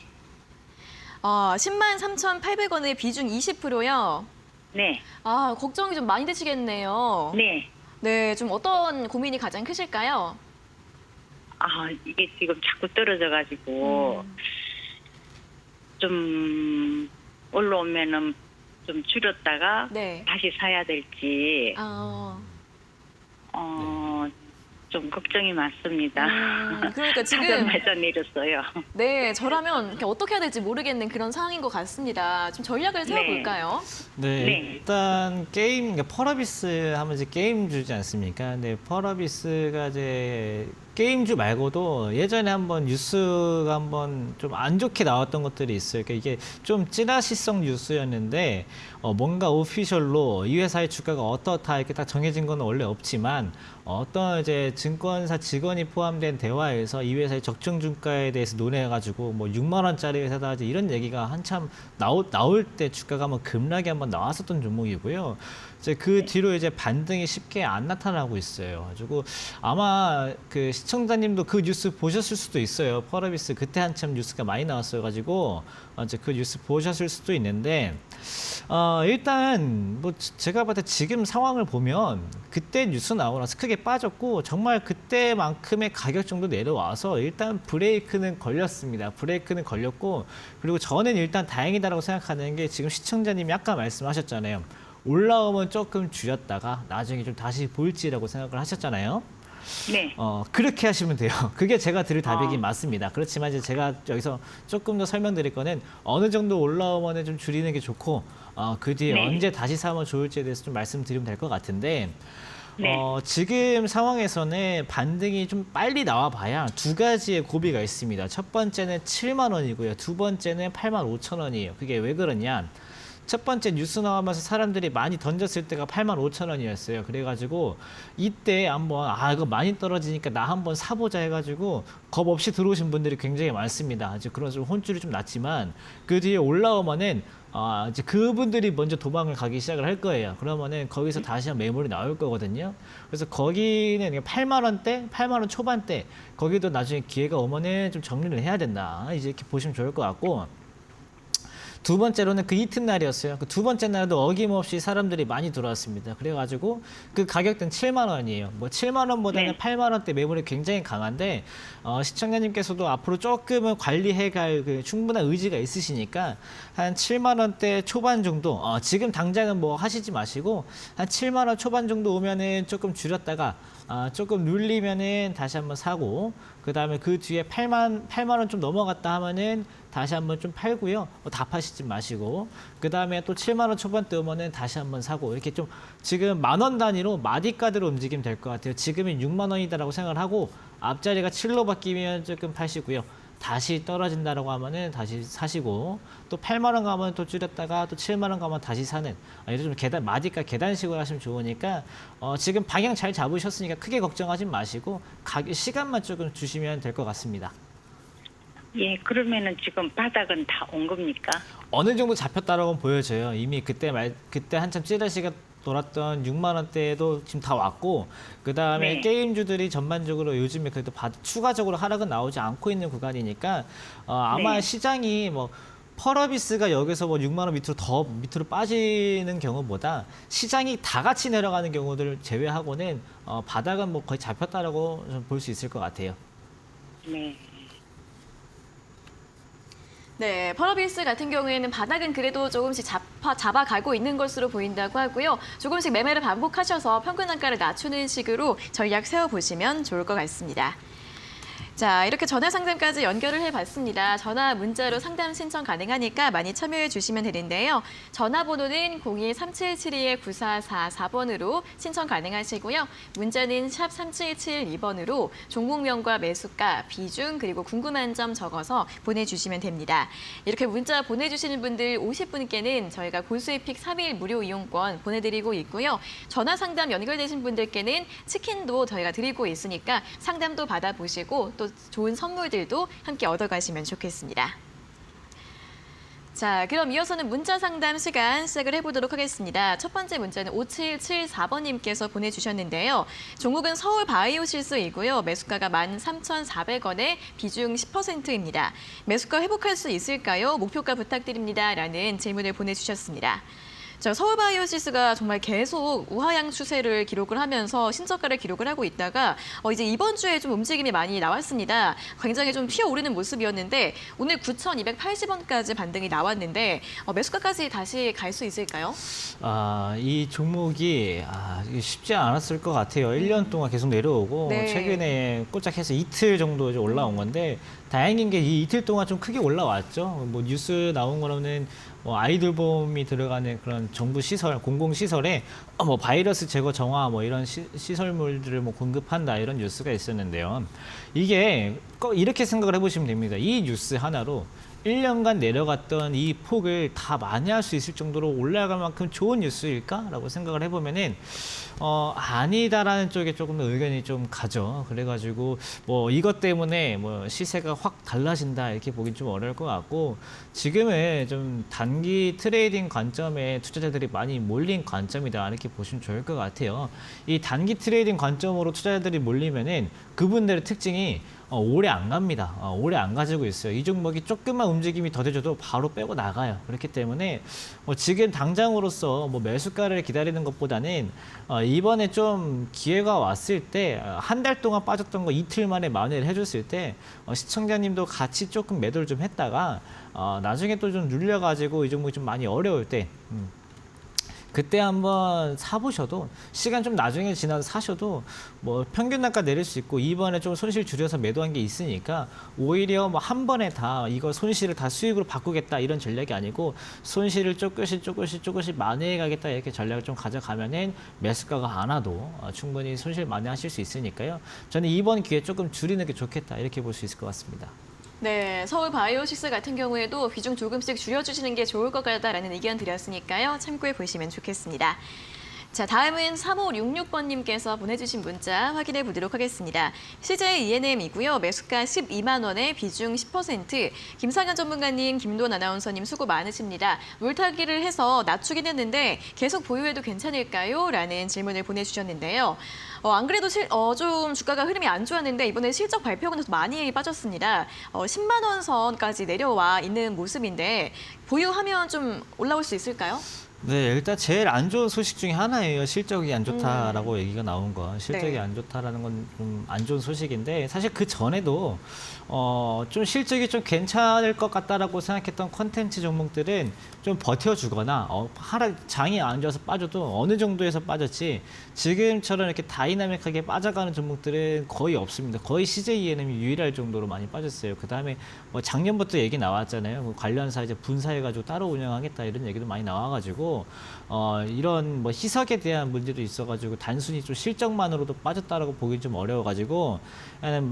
103,800원의 비중 20%요? 네, 걱정이 좀 많이 되시겠네요. 네. 네, 좀 어떤 고민이 가장 크실까요? 이게 지금 자꾸 떨어져가지고, 좀, 올라오면은 좀 줄였다가 네. 다시 사야 될지, 좀 걱정이 많습니다. 그러니까 지금 사전말자 내렸어요. 네, 저라면 이렇게 어떻게 해야 될지 모르겠는 그런 상황인 것 같습니다. 좀 전략을 세워볼까요? 네, 네. 일단 게임, 그러니까 펄어비스 하면 이제 게임주지 않습니까? 근데 펄어비스가 이제 게임주 말고도 예전에 한번 뉴스가 한번 좀 안 좋게 나왔던 것들이 있어요. 그러니까 이게 좀 찌라시성 뉴스였는데 뭔가 오피셜로 이 회사의 주가가 어떻다 이렇게 딱 정해진 건 원래 없지만 어떤 이제 증권사 직원이 포함된 대화에서 이 회사의 적정 주가에 대해서 논해가지고 뭐 6만 원짜리 회사다 이제 이런 얘기가 한참 나올 때 주가가 한번 급락이 한번 나왔었던 종목이고요. 이제 그 뒤로 이제 반등이 쉽게 안 나타나고 있어요. 가지고 아마 그 시청자님도 그 뉴스 보셨을 수도 있어요. 펄어비스 그때 한참 뉴스가 많이 나왔어가지고 이제 그 뉴스 보셨을 수도 있는데 일단 뭐 제가 봤을 때 지금 상황을 보면 그때 뉴스 나오고 나서 크게 빠졌고 정말 그때만큼의 가격 정도 내려와서 일단 브레이크는 걸렸습니다. 브레이크는 걸렸고 그리고 저는 일단 다행이다라고 생각하는 게 지금 시청자님이 아까 말씀하셨잖아요. 올라오면 조금 줄였다가 나중에 좀 다시 보일지라고 생각을 하셨잖아요. 네. 그렇게 하시면 돼요. 그게 제가 드릴 답이긴 맞습니다. 그렇지만 이제 제가 여기서 조금 더 설명드릴 거는 어느 정도 올라오면 좀 줄이는 게 좋고, 그 뒤에 네. 언제 다시 사면 좋을지에 대해서 좀 말씀드리면 될 것 같은데, 네. 지금 상황에서는 반등이 좀 빨리 나와 봐야 두 가지의 고비가 있습니다. 첫 번째는 7만 원이고요. 두 번째는 8만 5천 원이에요. 그게 왜 그러냐? 첫 번째 뉴스 나오면서 사람들이 많이 던졌을 때가 8만 5천 원이었어요. 그래가지고 이때 한번 이거 많이 떨어지니까 나 한번 사보자 해가지고 겁 없이 들어오신 분들이 굉장히 많습니다. 아직 그런 좀 혼줄이 좀 났지만 그 뒤에 올라오면은 이제 그분들이 먼저 도망을 가기 시작을 할 거예요. 그러면은 거기서 다시 한 매물이 나올 거거든요. 그래서 거기는 8만 원대, 8만 원 초반대 거기도 나중에 기회가 오면은 좀 정리를 해야 된다. 이제 이렇게 보시면 좋을 것 같고. 두 번째로는 그 이튿날이었어요. 그 두 번째 날도 어김없이 사람들이 많이 들어왔습니다. 그래가지고 그 가격대는 7만 원이에요. 뭐 7만 원보다는 네. 8만 원대 매물이 굉장히 강한데 시청자님께서도 앞으로 조금은 관리해갈 그 충분한 의지가 있으시니까 한 7만 원대 초반 정도 지금 당장은 뭐 하시지 마시고 한 7만 원 초반 정도 오면은 조금 줄였다가 조금 눌리면은 다시 한번 사고 그 다음에 그 뒤에 8만 원 좀 넘어갔다 하면은 다시 한번 좀 팔고요. 다 파시지 마시고 그 다음에 또 7만 원 초반대 오면은 다시 한번 사고 이렇게 좀 지금 만 원 단위로 마디가드로 움직이면 될 것 같아요. 지금은 6만 원이다라고 생각을 하고 앞자리가 7로 바뀌면 조금 파시고요. 다시 떨어진다라고 하면은 다시 사시고 또 8만 원 가면 또 줄였다가 또 7만 원 가면 다시 사는 이런 좀 계단 마디가 계단식으로 하시면 좋으니까 지금 방향 잘 잡으셨으니까 크게 걱정하지 마시고 시간만 조금 주시면 될 것 같습니다. 예, 그러면은 지금 바닥은 다 온 겁니까? 어느 정도 잡혔다라고 보여져요. 이미 그때 한참 찌라시가 돌았던 6만 원대도 지금 다 왔고 그 다음에 네. 게임주들이 전반적으로 요즘에 그래도 추가적으로 하락은 나오지 않고 있는 구간이니까 아마 네. 시장이 뭐 펄어비스가 여기서 뭐 6만 원 밑으로 더 밑으로 빠지는 경우보다 시장이 다 같이 내려가는 경우들을 제외하고는 바닥은 뭐 거의 잡혔다라고 볼 수 있을 것 같아요. 네. 네, 펄어비스 같은 경우에는 바닥은 그래도 조금씩 잡아가고 있는 것으로 보인다고 하고요. 조금씩 매매를 반복하셔서 평균 단가를 낮추는 식으로 전략 세워보시면 좋을 것 같습니다. 자, 이렇게 전화 상담까지 연결을 해봤습니다. 전화, 문자로 상담 신청 가능하니까 많이 참여해 주시면 되는데요. 전화번호는 02-3772-9444번으로 신청 가능하시고요. 문자는 샵 3772번으로 종목명과 매수가, 비중, 그리고 궁금한 점 적어서 보내주시면 됩니다. 이렇게 문자 보내주시는 분들 50분께는 저희가 고수익픽 3일 무료 이용권 보내드리고 있고요. 전화 상담 연결되신 분들께는 치킨도 저희가 드리고 있으니까 상담도 받아보시고 또 좋은 선물들도 함께 얻어가시면 좋겠습니다. 자, 그럼 이어서는 문자 상담 시간 시작을 해보도록 하겠습니다. 첫 번째 문자는 5774번님께서 보내주셨는데요. 종목은 서울 바이오실스이고요. 매수가가 13,400원에 비중 10%입니다. 매수가 회복할 수 있을까요? 목표가 부탁드립니다. 라는 질문을 보내주셨습니다. 자, 서울바이오시스가 정말 계속 우하향 추세를 기록을 하면서 신저가를 기록을 하고 있다가 이제 이번 주에 좀 움직임이 많이 나왔습니다. 굉장히 좀 튀어오르는 모습이었는데 오늘 9,280원까지 반등이 나왔는데 매수가까지 다시 갈 수 있을까요? 이 종목이 이게 쉽지 않았을 것 같아요. 1년 동안 계속 내려오고 네. 최근에 꼴짝해서 이틀 정도 이제 올라온 건데 다행인 게 이 이틀 동안 좀 크게 올라왔죠. 뭐 뉴스 나온 거로는 아이돌봄이 들어가는 그런 정부 시설, 공공 시설에 뭐 바이러스 제거 정화 뭐 이런 시설물들을 뭐 공급한다 이런 뉴스가 있었는데요. 이게 꼭 이렇게 생각을 해보시면 됩니다. 이 뉴스 하나로 1년간 내려갔던 이 폭을 다 만회할 수 있을 정도로 올라갈 만큼 좋은 뉴스일까라고 생각을 해보면은 아니다라는 쪽에 조금 더 의견이 좀 가죠. 그래가지고 뭐 이것 때문에 뭐 시세가 확 달라진다 이렇게 보긴 좀 어려울 것 같고 지금은 좀 단기 트레이딩 관점에 투자자들이 많이 몰린 관점이다 이렇게 보시면 좋을 것 같아요. 이 단기 트레이딩 관점으로 투자자들이 몰리면은 그분들의 특징이 오래 안 갑니다. 오래 안 가지고 있어요. 이 종목이 조금만 움직임이 더뎌져도 바로 빼고 나가요. 그렇기 때문에 지금 당장으로서 뭐 매수가를 기다리는 것보다는 이번에 좀 기회가 왔을 때 한 달 동안 빠졌던 거 이틀 만에 만회를 해줬을 때 시청자님도 같이 조금 매도를 좀 했다가 나중에 또 좀 눌려가지고 이 종목이 좀 많이 어려울 때 그때 한번 사보셔도 시간 좀 나중에 지나서 사셔도 뭐 평균 단가 내릴 수 있고 이번에 좀 손실 줄여서 매도한 게 있으니까 오히려 뭐 한 번에 다 이거 손실을 다 수익으로 바꾸겠다 이런 전략이 아니고 손실을 조금씩 만회해 가겠다 이렇게 전략을 좀 가져가면은 매수가가 안 와도 충분히 손실 만회하실 수 있으니까요. 저는 이번 기회에 조금 줄이는 게 좋겠다 이렇게 볼 수 있을 것 같습니다. 네, 서울 바이오시스 같은 경우에도 비중 조금씩 줄여주시는 게 좋을 것 같다라는 의견 드렸으니까요. 참고해 보시면 좋겠습니다. 자, 다음은 3566번님께서 보내주신 문자 확인해 보도록 하겠습니다. CJ ENM이고요. 매수가 12만 원에 비중 10%. 김상현 전문가님, 김도원 아나운서님 수고 많으십니다. 물타기를 해서 낮추긴 했는데 계속 보유해도 괜찮을까요? 라는 질문을 보내주셨는데요. 안 그래도 좀 주가가 흐름이 안 좋았는데 이번에 실적 발표가 나서 많이 빠졌습니다. 10만 원 선까지 내려와 있는 모습인데 보유하면 좀 올라올 수 있을까요? 네, 일단 제일 안 좋은 소식 중에 하나예요. 실적이 안 좋다라고 얘기가 나온 거. 실적이 네. 안 좋다라는 건 좀 안 좋은 소식인데 사실 그 전에도 좀 실적이 좀 괜찮을 것 같다라고 생각했던 콘텐츠 종목들은 좀 버텨주거나 장이 안 좋아서 빠져도 어느 정도에서 빠졌지 지금처럼 이렇게 다이나믹하게 빠져가는 종목들은 거의 없습니다. 거의 CJENM이 유일할 정도로 많이 빠졌어요. 그다음에 뭐 작년부터 얘기 나왔잖아요. 뭐 관련사 이제 분사해가지고 따로 운영하겠다 이런 얘기도 많이 나와가지고 이런 뭐 희석에 대한 문제도 있어가지고 단순히 좀 실적만으로도 빠졌다라고 보기 좀 어려워가지고 그냥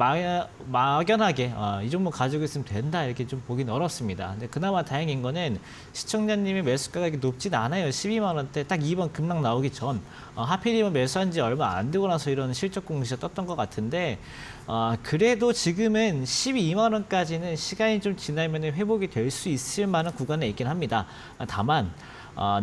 막연하게 이 종목 가지고 있으면 된다 이렇게 좀 보기는 어렵습니다. 근데 그나마 다행인 거는 시청자님의 매수 가격이 높진 않아요. 12만 원대 딱 2번 급락 나오기 전 하필이면 매수한 지 얼마 안 되고 나서 이런 실적 공시가 떴던 것 같은데 그래도 지금은 12만 원까지는 시간이 좀 지나면 회복이 될 수 있을 만한 구간에 있긴 합니다. 다만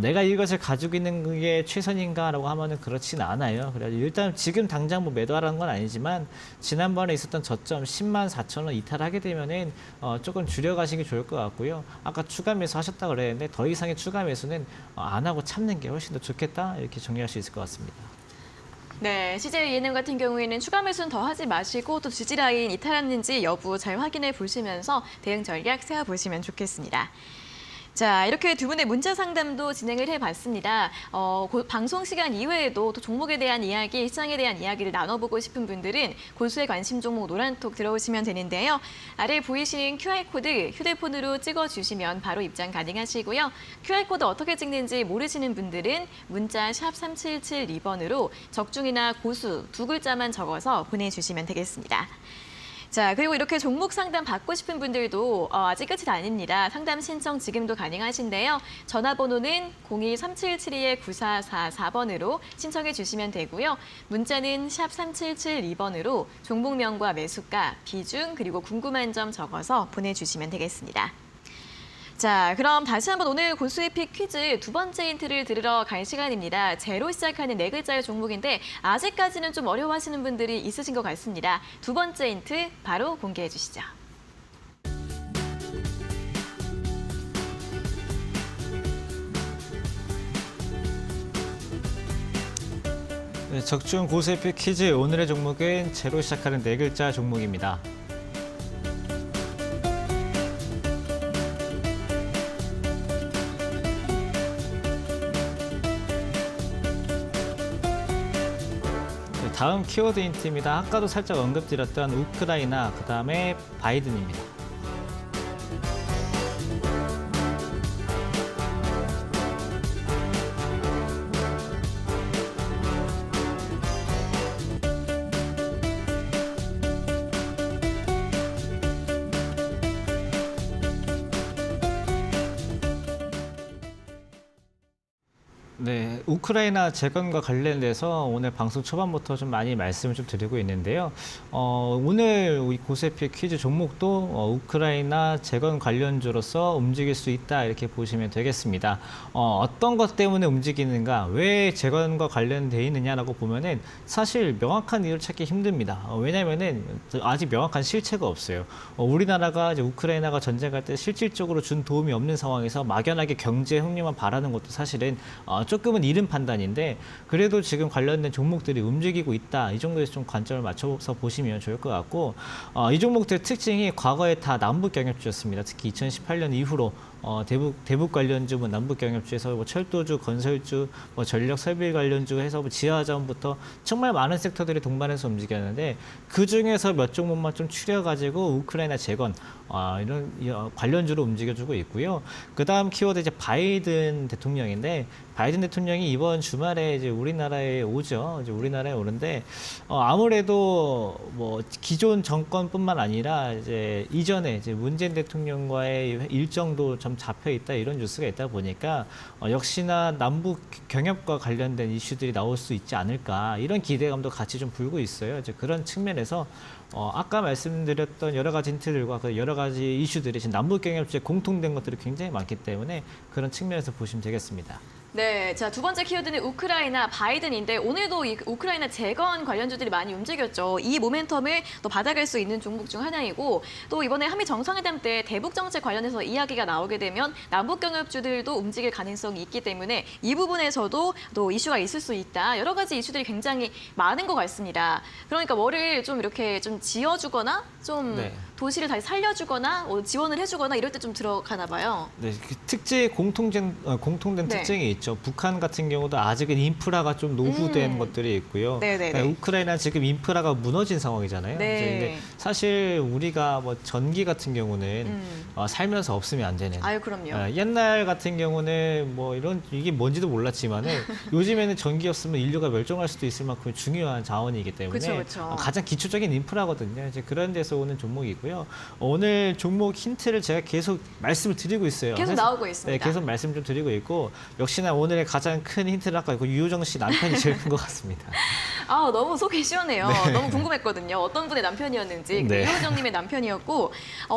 내가 이것을 가지고 있는 게 최선인가라고 하면은 그렇진 않아요. 그래서 일단 지금 당장 뭐 매도하라는 건 아니지만 지난번에 있었던 저점 10만 4천 원 이탈하게 되면은 조금 줄여가시기 좋을 것 같고요. 아까 추가 매수 하셨다 그랬는데 더 이상의 추가 매수는 안 하고 참는 게 훨씬 더 좋겠다 이렇게 정리할 수 있을 것 같습니다. 네, CJ ENM 같은 경우에는 추가 매수는 더 하지 마시고 또 지지 라인 이탈했는지 여부 잘 확인해 보시면서 대응 전략 세워보시면 좋겠습니다. 자, 이렇게 두 분의 문자 상담도 진행을 해봤습니다. 방송 시간 이외에도 또 종목에 대한 이야기, 시장에 대한 이야기를 나눠보고 싶은 분들은 고수의 관심 종목 노란톡 들어오시면 되는데요. 아래 보이시는 QR코드 휴대폰으로 찍어주시면 바로 입장 가능하시고요. QR코드 어떻게 찍는지 모르시는 분들은 문자 샵 3772번으로 적중이나 고수 두 글자만 적어서 보내주시면 되겠습니다. 자, 그리고 이렇게 종목 상담 받고 싶은 분들도 아직 끝이 아닙니다. 상담 신청 지금도 가능하신데요. 전화번호는 02377-9444번으로 신청해 주시면 되고요. 문자는 샵 3772번으로 종목명과 매수가, 비중, 그리고 궁금한 점 적어서 보내주시면 되겠습니다. 자, 그럼 다시 한번 오늘 고수의 픽 퀴즈 두 번째 힌트를 들으러 갈 시간입니다. 제로 시작하는 네 글자의 종목인데 아직까지는 좀 어려워하시는 분들이 있으신 것 같습니다. 두 번째 힌트 바로 공개해 주시죠. 네, 적중 고세표 퀴즈 오늘의 종목은 제로 시작하는 네 글자 종목입니다. 다음 키워드 힌트입니다. 아까도 살짝 언급드렸던 우크라이나, 그 다음에 바이든입니다. 네, 우크라이나 재건과 관련돼서 오늘 방송 초반부터 좀 많이 말씀을 좀 드리고 있는데요. 오늘 우리 고세피 퀴즈 종목도 우크라이나 재건 관련주로서 움직일 수 있다 이렇게 보시면 되겠습니다. 어떤 것 때문에 움직이는가, 왜 재건과 관련돼 있느냐라고 보면은 사실 명확한 이유를 찾기 힘듭니다. 왜냐면은 아직 명확한 실체가 없어요. 우리나라가 이제 우크라이나가 전쟁할 때 실질적으로 준 도움이 없는 상황에서 막연하게 경제 흥룡만 바라는 것도 사실은 조금은 이른 판단인데 그래도 지금 관련된 종목들이 움직이고 있다. 이 정도에서 좀 관점을 맞춰서 보시면 좋을 것 같고 이 종목들의 특징이 과거에 다 남북 경협주였습니다. 특히 2018년 이후로 대북 관련주, 뭐 남북 경협주에서 뭐 철도주, 건설주, 뭐 전력 설비 관련주 해서 뭐 지하자원부터 정말 많은 섹터들이 동반해서 움직였는데 그 중에서 몇 종목만 좀 추려가지고 우크라이나 재건 이런 관련주로 움직여주고 있고요. 그 다음 키워드 이제 바이든 대통령인데 바이든 대통령이 이번 주말에 이제 우리나라에 오죠. 이제 우리나라에 오는데 아무래도 뭐 기존 정권뿐만 아니라 이제 이전에 이제 문재인 대통령과의 일정도 좀 잡혀 있다 이런 뉴스가 있다 보니까 역시나 남북 경협과 관련된 이슈들이 나올 수 있지 않을까 이런 기대감도 같이 좀 불고 있어요. 이제 그런 측면에서 아까 말씀드렸던 여러 가지 힌트들과 그 여러 가지 이슈들이 지금 남북 경협지에 공통된 것들이 굉장히 많기 때문에 그런 측면에서 보시면 되겠습니다. 네, 자, 두 번째 키워드는 우크라이나 바이든인데 오늘도 이 우크라이나 재건 관련주들이 많이 움직였죠. 이 모멘텀을 또 받아갈 수 있는 종목 중 하나이고 또 이번에 한미 정상회담 때 대북 정책 관련해서 이야기가 나오게 되면 남북 경협주들도 움직일 가능성이 있기 때문에 이 부분에서도 또 이슈가 있을 수 있다. 여러 가지 이슈들이 굉장히 많은 것 같습니다. 그러니까 뭐를 좀 이렇게 좀 지어주거나 좀 네. 도시를 다시 살려주거나 지원을 해주거나 이럴 때 좀 들어가나 봐요. 네, 그 특징 공통된 네. 특징이 있죠. 북한 같은 경우도 아직은 인프라가 좀 노후된 것들이 있고요. 네네네. 그러니까 우크라이나 지금 인프라가 무너진 상황이잖아요. 네. 이제 근데 사실 우리가 뭐 전기 같은 경우는 살면서 없으면 안 되는. 아유, 그럼요. 옛날 같은 경우는 뭐 이런 이게 뭔지도 몰랐지만은 요즘에는 전기 없으면 인류가 멸종할 수도 있을 만큼 중요한 자원이기 때문에 그쵸, 그쵸. 가장 기초적인 인프라거든요. 이제 그런 데서 오는 종목이고요. 오늘 종목 힌트를 제가 계속 말씀을 드리고 있어요. 계속 그래서- 나오고 있습니다. 네, 계속 말씀 좀 드리고 있고 역시나 오늘의 가장 큰 힌트는 아까 그 유효정 씨 남편이 제일 큰 것 같습니다. 아, 너무 속이 시원해요. 네. 너무 궁금했거든요. 어떤 분의 남편이었는지. 네. 이호정님의 남편이었고.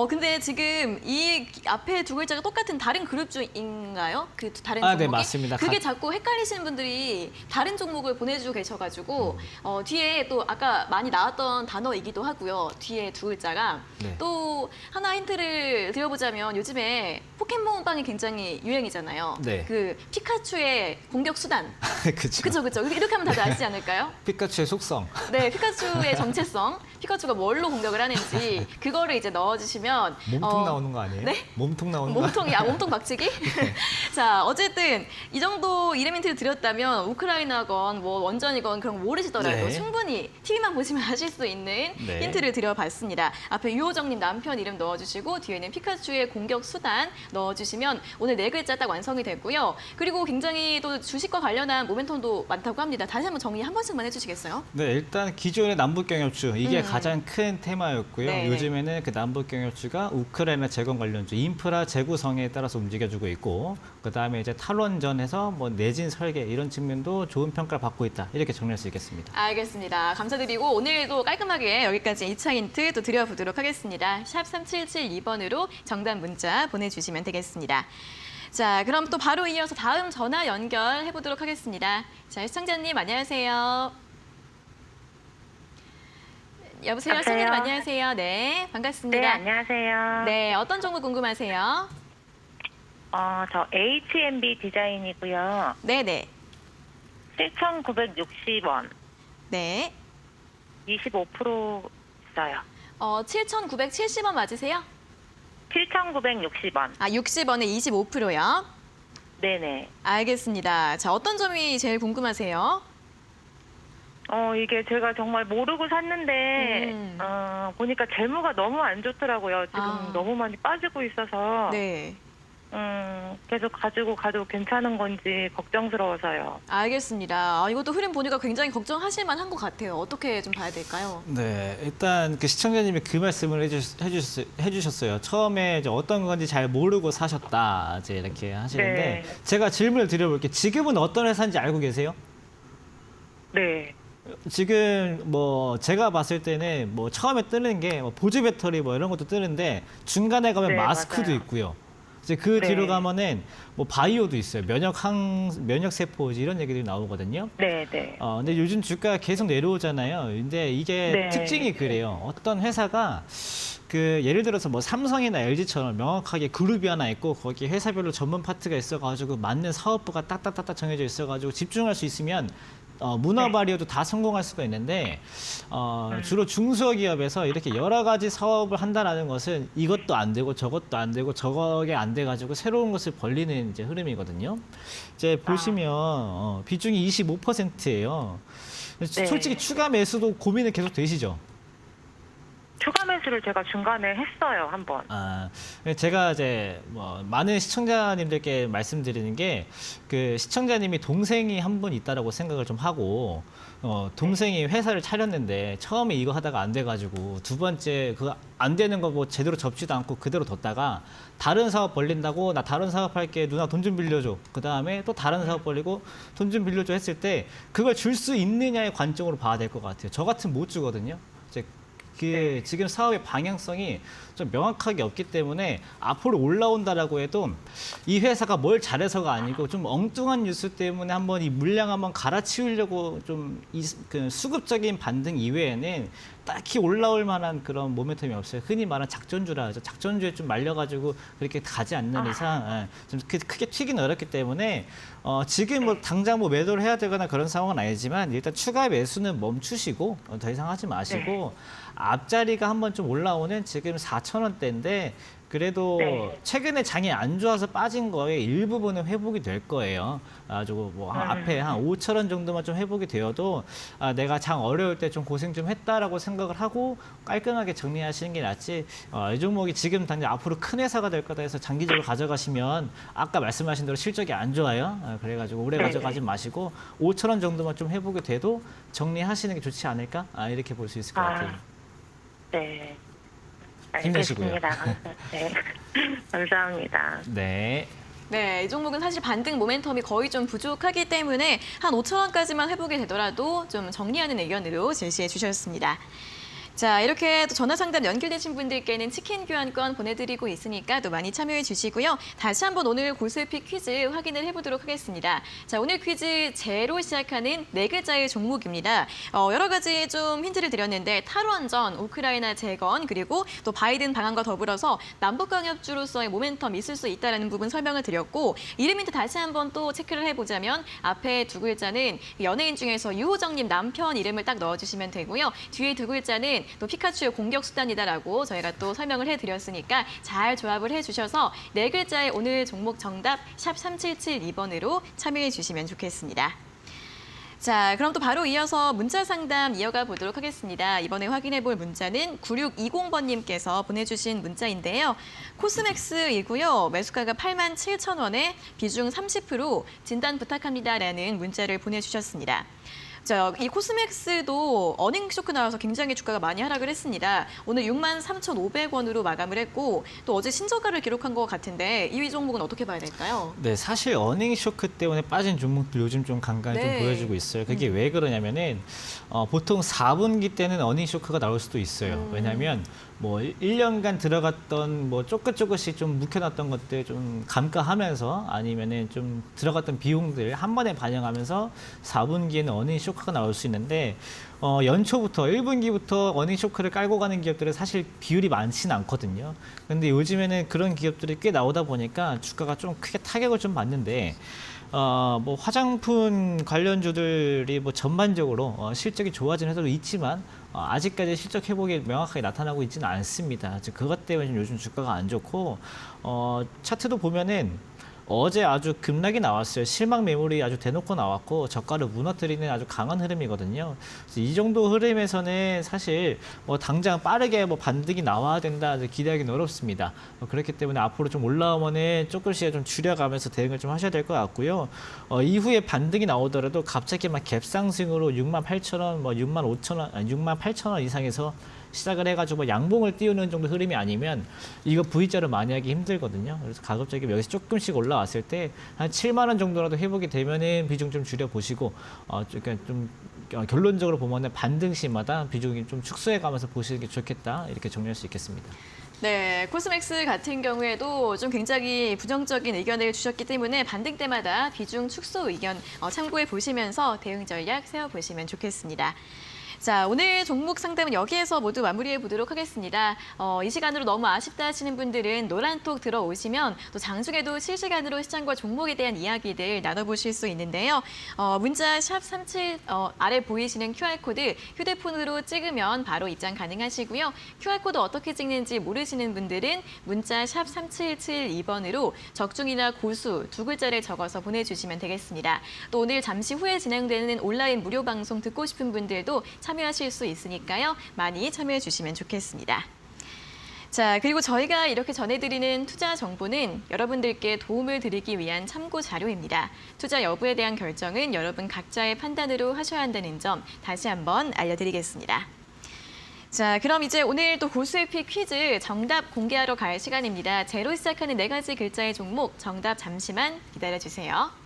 근데 지금 이 앞에 두 글자가 똑같은 다른 그룹주인가요? 그 다른 종목이? 네, 맞습니다. 그게 자꾸 헷갈리시는 분들이 다른 종목을 보내주고 계셔가지고 뒤에 또 아까 많이 나왔던 단어이기도 하고요. 뒤에 두 글자가 네. 또 하나 힌트를 드려보자면 요즘에 포켓몬빵이 굉장히 유행이잖아요. 네. 그 피카츄의 공격 수단. 그렇죠. 그쵸, 그쵸. 이렇게 하면 다들 아시지 않을까요? 피카츄의 속성. 네, 피카츄의 정체성, 피카츄가 뭘로 공격을 하는지 그거를 이제 넣어주시면 몸통 나오는 거 아니에요? 네? 몸통 나오는 거. 몸통 박치기? 자, 어쨌든 이 정도 이름 힌트를 드렸다면 우크라이나건 뭐 원전이건 그런 거 모르시더라도 네. 충분히 TV만 보시면 아실 수 있는 네. 힌트를 드려봤습니다. 앞에 유호정님 남편 이름 넣어주시고 뒤에는 피카츄의 공격 수단 넣어주시면 오늘 네 글자 딱 완성이 됐고요. 그리고 굉장히 또 주식과 관련한 모멘텀도 많다고 합니다. 다시 한번 정리 한 번씩만 해주시겠어요? 네, 일단 기존의 남북경협주 이게 가장 큰 테마였고요. 네. 요즘에는 그 남북경협주가 우크라이나 재건 관련주, 인프라 재구성에 따라서 움직여주고 있고, 그 다음에 이제 탈원전에서 뭐 내진 설계 이런 측면도 좋은 평가를 받고 있다 이렇게 정리할 수 있겠습니다. 알겠습니다. 감사드리고 오늘도 깔끔하게 여기까지 2차 힌트 또 드려보도록 하겠습니다. 샵 3772번으로 정답 문자 보내주시면 되겠습니다. 자, 그럼 또 바로 이어서 다음 전화 연결해 보도록 하겠습니다. 자, 시청자님 안녕하세요. 여보세요, 시청자님 안녕하세요. 네, 반갑습니다. 네, 안녕하세요. 네, 어떤 종목 궁금하세요? 저 HMB 디자인이고요. 네네. 7,960원, 네. 25% 있어요. 7,970원 맞으세요? 7,960원. 60원에 25%요? 네네. 알겠습니다. 자, 어떤 점이 제일 궁금하세요? 이게 제가 정말 모르고 샀는데, 보니까 재무가 너무 안 좋더라고요. 지금 너무 많이 빠지고 있어서. 네. 계속 가지고 가도 괜찮은 건지 걱정스러워서요. 알겠습니다. 이것도 흐름 보니까 굉장히 걱정하실 만한 것 같아요. 어떻게 좀 봐야 될까요? 네, 일단 그 시청자님이 그 말씀을 해주셨어요. 처음에 이제 어떤 건지 잘 모르고 사셨다 이제 이렇게 하시는데 네. 제가 질문을 드려볼게요. 지금은 어떤 회사인지 알고 계세요? 네. 지금 뭐 제가 봤을 때는 뭐 처음에 뜨는 게 뭐 보조 배터리 뭐 이런 것도 뜨는데 중간에 가면 네, 마스크도 맞아요. 있고요. 이제 그 네. 뒤로 가면은 뭐 바이오도 있어요. 면역 세포지 이런 얘기들이 나오거든요. 네, 네. 근데 요즘 주가가 계속 내려오잖아요. 근데 이게 네. 특징이 그래요. 어떤 회사가 그 예를 들어서 뭐 삼성이나 LG처럼 명확하게 그룹이 하나 있고 거기 회사별로 전문 파트가 있어가지고 맞는 사업부가 딱딱딱딱 정해져 있어가지고 집중할 수 있으면 문화 발이어도 다 성공할 수가 있는데 주로 중소기업에서 이렇게 여러 가지 사업을 한다라는 것은 이것도 안 되고 저것도 안 되고 저거게 안 돼가지고 새로운 것을 벌리는 이제 흐름이거든요. 이제 보시면 비중이 25%예요. 네. 솔직히 추가 매수도 고민은 계속 되시죠? 추가 매수를 제가 중간에 했어요, 한번. 아, 제가 이제 뭐 많은 시청자님들께 말씀드리는 게 그 시청자님이 동생이 한 분 있다라고 생각을 좀 하고 동생이 회사를 차렸는데 처음에 이거 하다가 안 돼가지고 두 번째 그 안 되는 거 뭐 제대로 접지도 않고 그대로 뒀다가 다른 사업 벌린다고 나 다른 사업 할게 누나 돈 좀 빌려줘. 그 다음에 또 다른 사업 벌리고 돈 좀 빌려줘 했을 때 그걸 줄 수 있느냐의 관점으로 봐야 될 것 같아요. 저 같은 못 주거든요. 이제 그 지금 사업의 방향성이 좀 명확하게 없기 때문에 앞으로 올라온다라고 해도 이 회사가 뭘 잘해서가 아니고 좀 엉뚱한 뉴스 때문에 한번 이 물량 한번 갈아치우려고 좀 그 수급적인 반등 이외에는 딱히 올라올 만한 그런 모멘텀이 없어요. 흔히 말하는 작전주라 하죠. 작전주에 좀 말려가지고 그렇게 가지 않는 이상 좀 크게 튀기는 어렵기 때문에 지금 뭐 당장 뭐 매도를 해야 되거나 그런 상황은 아니지만 일단 추가 매수는 멈추시고 더 이상 하지 마시고 앞자리가 한번 좀 올라오는 지금 4,000원대인데 그래도 네. 최근에 장이 안 좋아서 빠진 거에 일부분은 회복이 될 거예요. 아주 뭐 앞에 한 5,000원 정도만 좀 회복이 되어도 내가 장 어려울 때 좀 고생 좀 했다라고 생각을 하고 깔끔하게 정리하시는 게 낫지. 이 종목이 지금 당장 앞으로 큰 회사가 될 거다 해서 장기적으로 가져가시면 아까 말씀하신 대로 실적이 안 좋아요. 그래가지고 오래 가져가지 마시고 5,000원 정도만 좀 회복이 돼도 정리하시는 게 좋지 않을까? 이렇게 볼 수 있을 것 같아요. 네. 힘내시고요. 알겠습니다. 네. 감사합니다. 네. 네, 이 종목은 사실 반등 모멘텀이 거의 좀 부족하기 때문에 한 5,000원까지만 회복이 되더라도 좀 정리하는 의견으로 제시해 주셨습니다. 자, 이렇게 또 전화 상담 연결되신 분들께는 치킨 교환권 보내드리고 있으니까 또 많이 참여해 주시고요. 다시 한번 오늘 고스피 퀴즈 확인을 해보도록 하겠습니다. 자, 오늘 퀴즈 제로 시작하는 네 글자의 종목입니다. 여러 가지 좀 힌트를 드렸는데 탈원전, 우크라이나 재건, 그리고 또 바이든 방한과 더불어서 남북강협주로서의 모멘텀이 있을 수 있다는 부분 설명을 드렸고 이름 힌트 다시 한번 또 체크를 해보자면 앞에 두 글자는 연예인 중에서 유호정님 남편 이름을 딱 넣어주시면 되고요. 뒤에 두 글자는 또 피카츄의 공격 수단이다라고 저희가 또 설명을 해드렸으니까 잘 조합을 해주셔서 네 글자의 오늘 종목 정답 샵 3772번으로 참여해 주시면 좋겠습니다. 자, 그럼 또 바로 이어서 문자 상담 이어가 보도록 하겠습니다. 이번에 확인해 볼 문자는 9620번님께서 보내주신 문자인데요. 코스맥스이고요. 매수가가 87,000원에 비중 30% 진단 부탁합니다라는 문자를 보내주셨습니다. 이 코스맥스도 어닝 쇼크 나와서 굉장히 주가가 많이 하락을 했습니다. 오늘 63,500원으로 마감을 했고 또 어제 신저가를 기록한 것 같은데 이 종목은 어떻게 봐야 될까요? 네, 사실 어닝 쇼크 때문에 빠진 종목들 요즘 좀 간간히 좀 보여주고 있어요. 그게 왜 그러냐면은 보통 4분기 때는 어닝 쇼크가 나올 수도 있어요. 왜냐하면 뭐 1년간 들어갔던 뭐 조금씩 좀 묵혀놨던 것들 좀 감가하면서 아니면은 좀 들어갔던 비용들 한 번에 반영하면서 4분기에는 어닝 쇼크가 나올 수 있는데 연초부터 1분기부터 어닝 쇼크를 깔고 가는 기업들은 사실 비율이 많지는 않거든요. 근데 요즘에는 그런 기업들이 꽤 나오다 보니까 주가가 좀 크게 타격을 좀 받는데 뭐 화장품 관련주들이 뭐 전반적으로 실적이 좋아진 회사도 있지만 아직까지 실적 회복이 명확하게 나타나고 있지는 않습니다. 즉 그것 때문에 좀 요즘 주가가 안 좋고 차트도 보면은 어제 아주 급락이 나왔어요. 실망 매물이 아주 대놓고 나왔고 저가를 무너뜨리는 아주 강한 흐름이거든요. 그래서 이 정도 흐름에서는 사실 뭐 당장 빠르게 뭐 반등이 나와야 된다 기대하기는 어렵습니다. 그렇기 때문에 앞으로 좀 올라오면은 조금씩 좀 줄여가면서 대응을 좀 하셔야 될 것 같고요. 이후에 반등이 나오더라도 갑자기 막 갭상승으로 68,000원, 뭐 65,000원, 68,000원 이상에서 시작을 해가지고 양봉을 띄우는 정도 흐름이 아니면 이거 V자로 많이 하기 힘들거든요. 그래서 가급적이면 여기서 조금씩 올라왔을 때 한 7만 원 정도라도 회복이 되면은 비중 좀 줄여보시고 그러니까 좀 결론적으로 보면은 반등 시마다 비중이 좀 축소해가면서 보시는 게 좋겠다 이렇게 정리할 수 있겠습니다. 네, 코스맥스 같은 경우에도 좀 굉장히 부정적인 의견을 주셨기 때문에 반등 때마다 비중 축소 의견 참고해 보시면서 대응 전략 세워보시면 좋겠습니다. 자, 오늘 종목 상담은 여기에서 모두 마무리해 보도록 하겠습니다. 이 시간으로 너무 아쉽다 하시는 분들은 노란톡 들어오시면 또 장중에도 실시간으로 시장과 종목에 대한 이야기들 나눠보실 수 있는데요. 문자 샵 37 아래 보이시는 QR코드 휴대폰으로 찍으면 바로 입장 가능하시고요. QR코드 어떻게 찍는지 모르시는 분들은 문자 샵 3772번으로 적중이나 고수 두 글자를 적어서 보내주시면 되겠습니다. 또 오늘 잠시 후에 진행되는 온라인 무료 방송 듣고 싶은 분들도 참여 참여하실 수 있으니까요. 많이 참여해 주시면 좋겠습니다. 자, 그리고 저희가 이렇게 전해드리는 투자 정보는 여러분들께 도움을 드리기 위한 참고 자료입니다. 투자 여부에 대한 결정은 여러분 각자의 판단으로 하셔야 한다는 점 다시 한번 알려드리겠습니다. 자, 그럼 이제 오늘 또 고수의 피 퀴즈 정답 공개하러 갈 시간입니다. 제로 시작하는 4가지 글자의 종목 정답 잠시만 기다려주세요.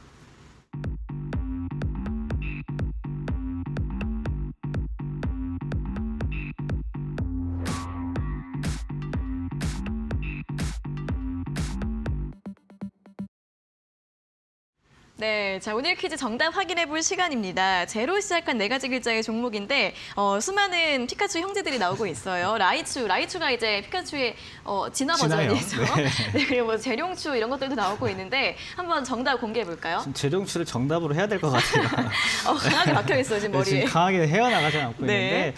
네, 자 오늘 퀴즈 정답 확인해 볼 시간입니다. 제로 시작한 4가지 글자의 종목인데 수많은 피카츄 형제들이 나오고 있어요. 라이츄가 이제 피카츄의 진화 진화요. 버전이죠. 네. 네, 그리고 뭐 재룡추 이런 것들도 나오고 있는데 한번 정답 공개해 볼까요? 재룡추를 정답으로 해야 될 것 같아요. 강하게 박혀 있어요 지금 네, 머리에. 지금 강하게 헤어나가지 않고 네. 있는데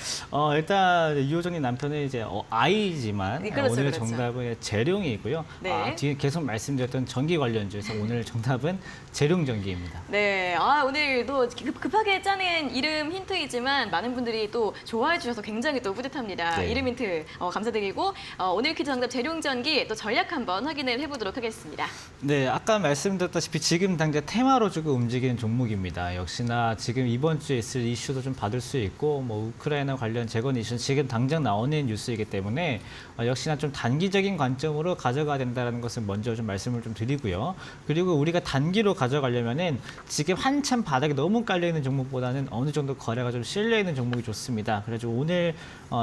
일단 유호정님 남편은 이제 아이지만 네, 그렇죠, 오늘 그렇죠. 정답은 재룡이고요. 네. 뒤에 계속 말씀드렸던 전기 관련주에서 오늘 정답은 재룡전기입니다. 네, 오늘도 급하게 짜낸 이름 힌트이지만 많은 분들이 또 좋아해 주셔서 굉장히 또 뿌듯합니다. 네. 이름 힌트 감사드리고 오늘 퀴즈 정답 재룡전기 또 전략 한번 확인을 해보도록 하겠습니다. 네, 아까 말씀드렸다시피 지금 당장 테마로 주고 움직이는 종목입니다. 역시나 지금 이번 주에 있을 이슈도 좀 받을 수 있고 뭐 우크라이나 관련 재건 이슈는 지금 당장 나오는 뉴스이기 때문에 역시나 좀 단기적인 관점으로 가져가야 된다는 것을 먼저 좀 말씀을 좀 드리고요. 그리고 우리가 단기로 가져가려면은 지금 한참 바닥에 너무 깔려 있는 종목보다는 어느 정도 거래가 좀 실려 있는 종목이 좋습니다. 그래서 오늘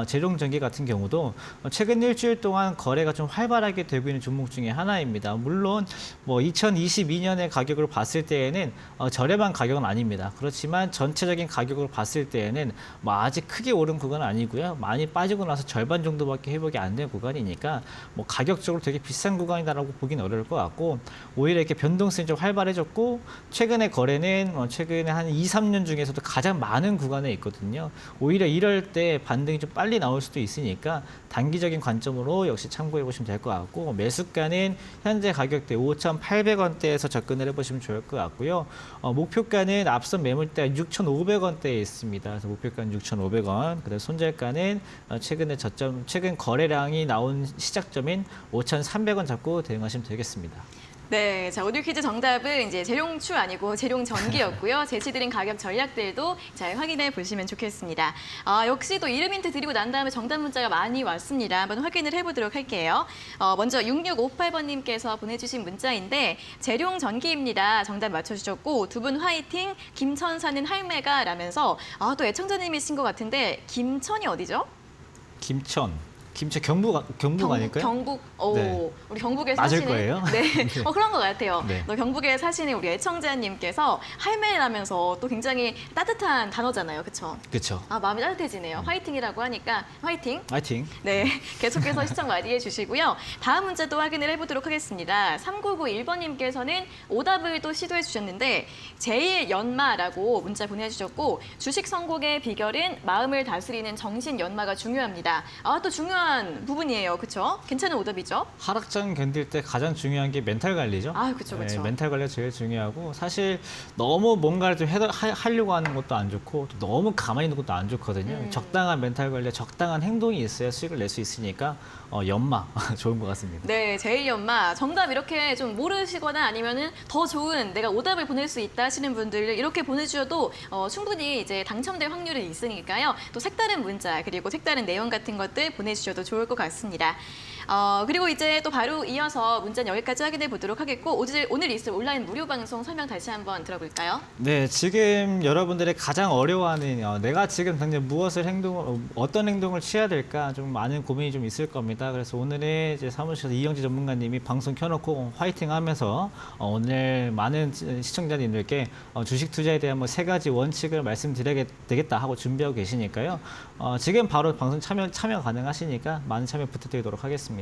재룡전기 같은 경우도 최근 일주일 동안 거래가 좀 활발하게 되고 있는 종목 중에 하나입니다. 물론 뭐 2022년의 가격으로 봤을 때에는 저렴한 가격은 아닙니다. 그렇지만 전체적인 가격으로 봤을 때에는 뭐 아직 크게 오른 구간은 아니고요. 많이 빠지고 나서 절반 정도밖에 회복이 안 된 구간이니까 뭐 가격적으로 되게 비싼 구간이다라고 보기는 어려울 것 같고 오히려 이렇게 변동성이 좀 활발해졌고 최근에 거래는 최근에 한 2, 3년 중에서도 가장 많은 구간에 있거든요. 오히려 이럴 때 반등이 좀 빨리 나올 수도 있으니까 단기적인 관점으로 역시 참고해 보시면 될 것 같고 매수가는 현재 가격대 5,800원대에서 접근을 해보시면 좋을 것 같고요. 목표가는 앞선 매물대 6,500원대에 있습니다. 그래서 목표가는 6,500원. 그다음 손절가는 최근 거래량이 나온 시작점인 5,300원 잡고 대응하시면 되겠습니다. 네, 자 오늘 퀴즈 정답은 이제 재룡추 아니고 재룡전기였고요. 제시드린 가격 전략들도 잘 확인해 보시면 좋겠습니다. 역시 또 이름 힌트 드리고 난 다음에 정답 문자가 많이 왔습니다. 한번 확인을 해보도록 할게요. 먼저 6658번님께서 보내주신 문자인데 재룡전기입니다. 정답 맞춰주셨고 두 분 화이팅. 김천 사는 할매가 라면서 또 애청자님이신 것 같은데 김천이 어디죠? 김천 경북 아닐까요? 경북, 네. 우리 경북에 맞을 사시는 거예요? 네, 그런 것 같아요. 네. 경북에 사시는 우리 애청자님께서 할매라면서 또 굉장히 따뜻한 단어잖아요, 그렇죠? 그렇죠. 마음이 따뜻해지네요. 화이팅이라고 하니까 화이팅. 화이팅. 네, 계속해서 시청 많이 해주시고요. 다음 문제도 확인을 해보도록 하겠습니다. 3991번님께서는 오답을 또 시도해 주셨는데 제일 연마라고 문자 보내주셨고 주식 성공의 비결은 마음을 다스리는 정신 연마가 중요합니다. 또 중요한 부분이에요, 그렇죠? 괜찮은 오답이죠? 하락장 견딜 때 가장 중요한 게 멘탈 관리죠. 그렇죠, 그렇죠. 네, 멘탈 관리가 제일 중요하고 사실 너무 뭔가를 좀 하려고 하는 것도 안 좋고 또 너무 가만히 있는 것도 안 좋거든요. 적당한 멘탈 관리, 적당한 행동이 있어야 수익을 낼 수 있으니까 연마 좋은 것 같습니다. 네, 제일 연마 정답 이렇게 좀 모르시거나 아니면은 더 좋은 내가 오답을 보낼 수 있다 하시는 분들 이렇게 보내주셔도 충분히 이제 당첨될 확률이 있으니까요. 또 색다른 문자 그리고 색다른 내용 같은 것들 보내주셔도 좋을 것 같습니다. 그리고 이제 또 바로 이어서 문자는 여기까지 확인해 보도록 하겠고 오늘 있을 온라인 무료 방송 설명 다시 한번 들어볼까요? 네, 지금 여러분들이 가장 어려워하는 내가 지금 당장 어떤 행동을 취해야 될까 좀 많은 고민이 좀 있을 겁니다. 그래서 오늘은 이제 사무실에서 이영지 전문가님이 방송 켜놓고 화이팅하면서 오늘 많은 시청자님들께 주식 투자에 대한 3가지 원칙을 말씀드려야 되겠다 하고 준비하고 계시니까요. 지금 바로 방송 참여 가능하시니까 많은 참여 부탁드리도록 하겠습니다.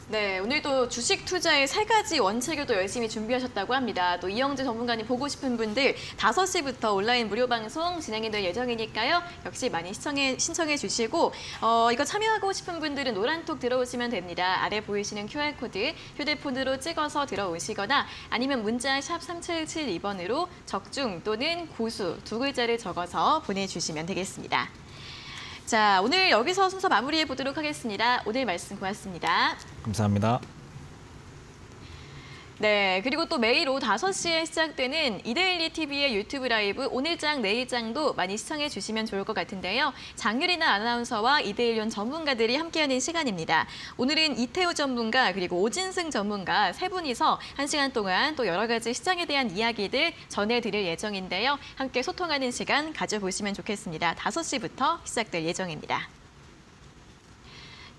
네, 오늘도 주식 투자의 3가지 원칙을 또 열심히 준비하셨다고 합니다. 또 이영재 전문가님 보고 싶은 분들 5시부터 온라인 무료 방송 진행이 될 예정이니까요. 역시 많이 신청해 주시고 이거 참여하고 싶은 분들은 노란톡 들어오시면 됩니다. 아래 보이시는 QR코드 휴대폰으로 찍어서 들어오시거나 아니면 문자 샵 3772번으로 적중 또는 고수 2글자를 적어서 보내주시면 되겠습니다. 자, 오늘 여기서 순서 마무리해 보도록 하겠습니다. 오늘 말씀 고맙습니다. 감사합니다. 네, 그리고 또 매일 오후 5시에 시작되는 이데일리 TV의 유튜브 라이브 오늘장 내일장도 많이 시청해 주시면 좋을 것 같은데요. 장유리나 아나운서와 이데일리온 전문가들이 함께하는 시간입니다. 오늘은 이태우 전문가 그리고 오진승 전문가 세 분이서 1시간 동안 또 여러 가지 시장에 대한 이야기들 전해드릴 예정인데요. 함께 소통하는 시간 가져보시면 좋겠습니다. 5시부터 시작될 예정입니다.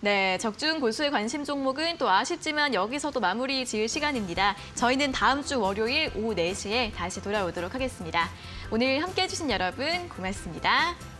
네, 적중 고수의 관심 종목은 또 아쉽지만 여기서도 마무리 지을 시간입니다. 저희는 다음 주 월요일 오후 4시에 다시 돌아오도록 하겠습니다. 오늘 함께해 주신 여러분 고맙습니다.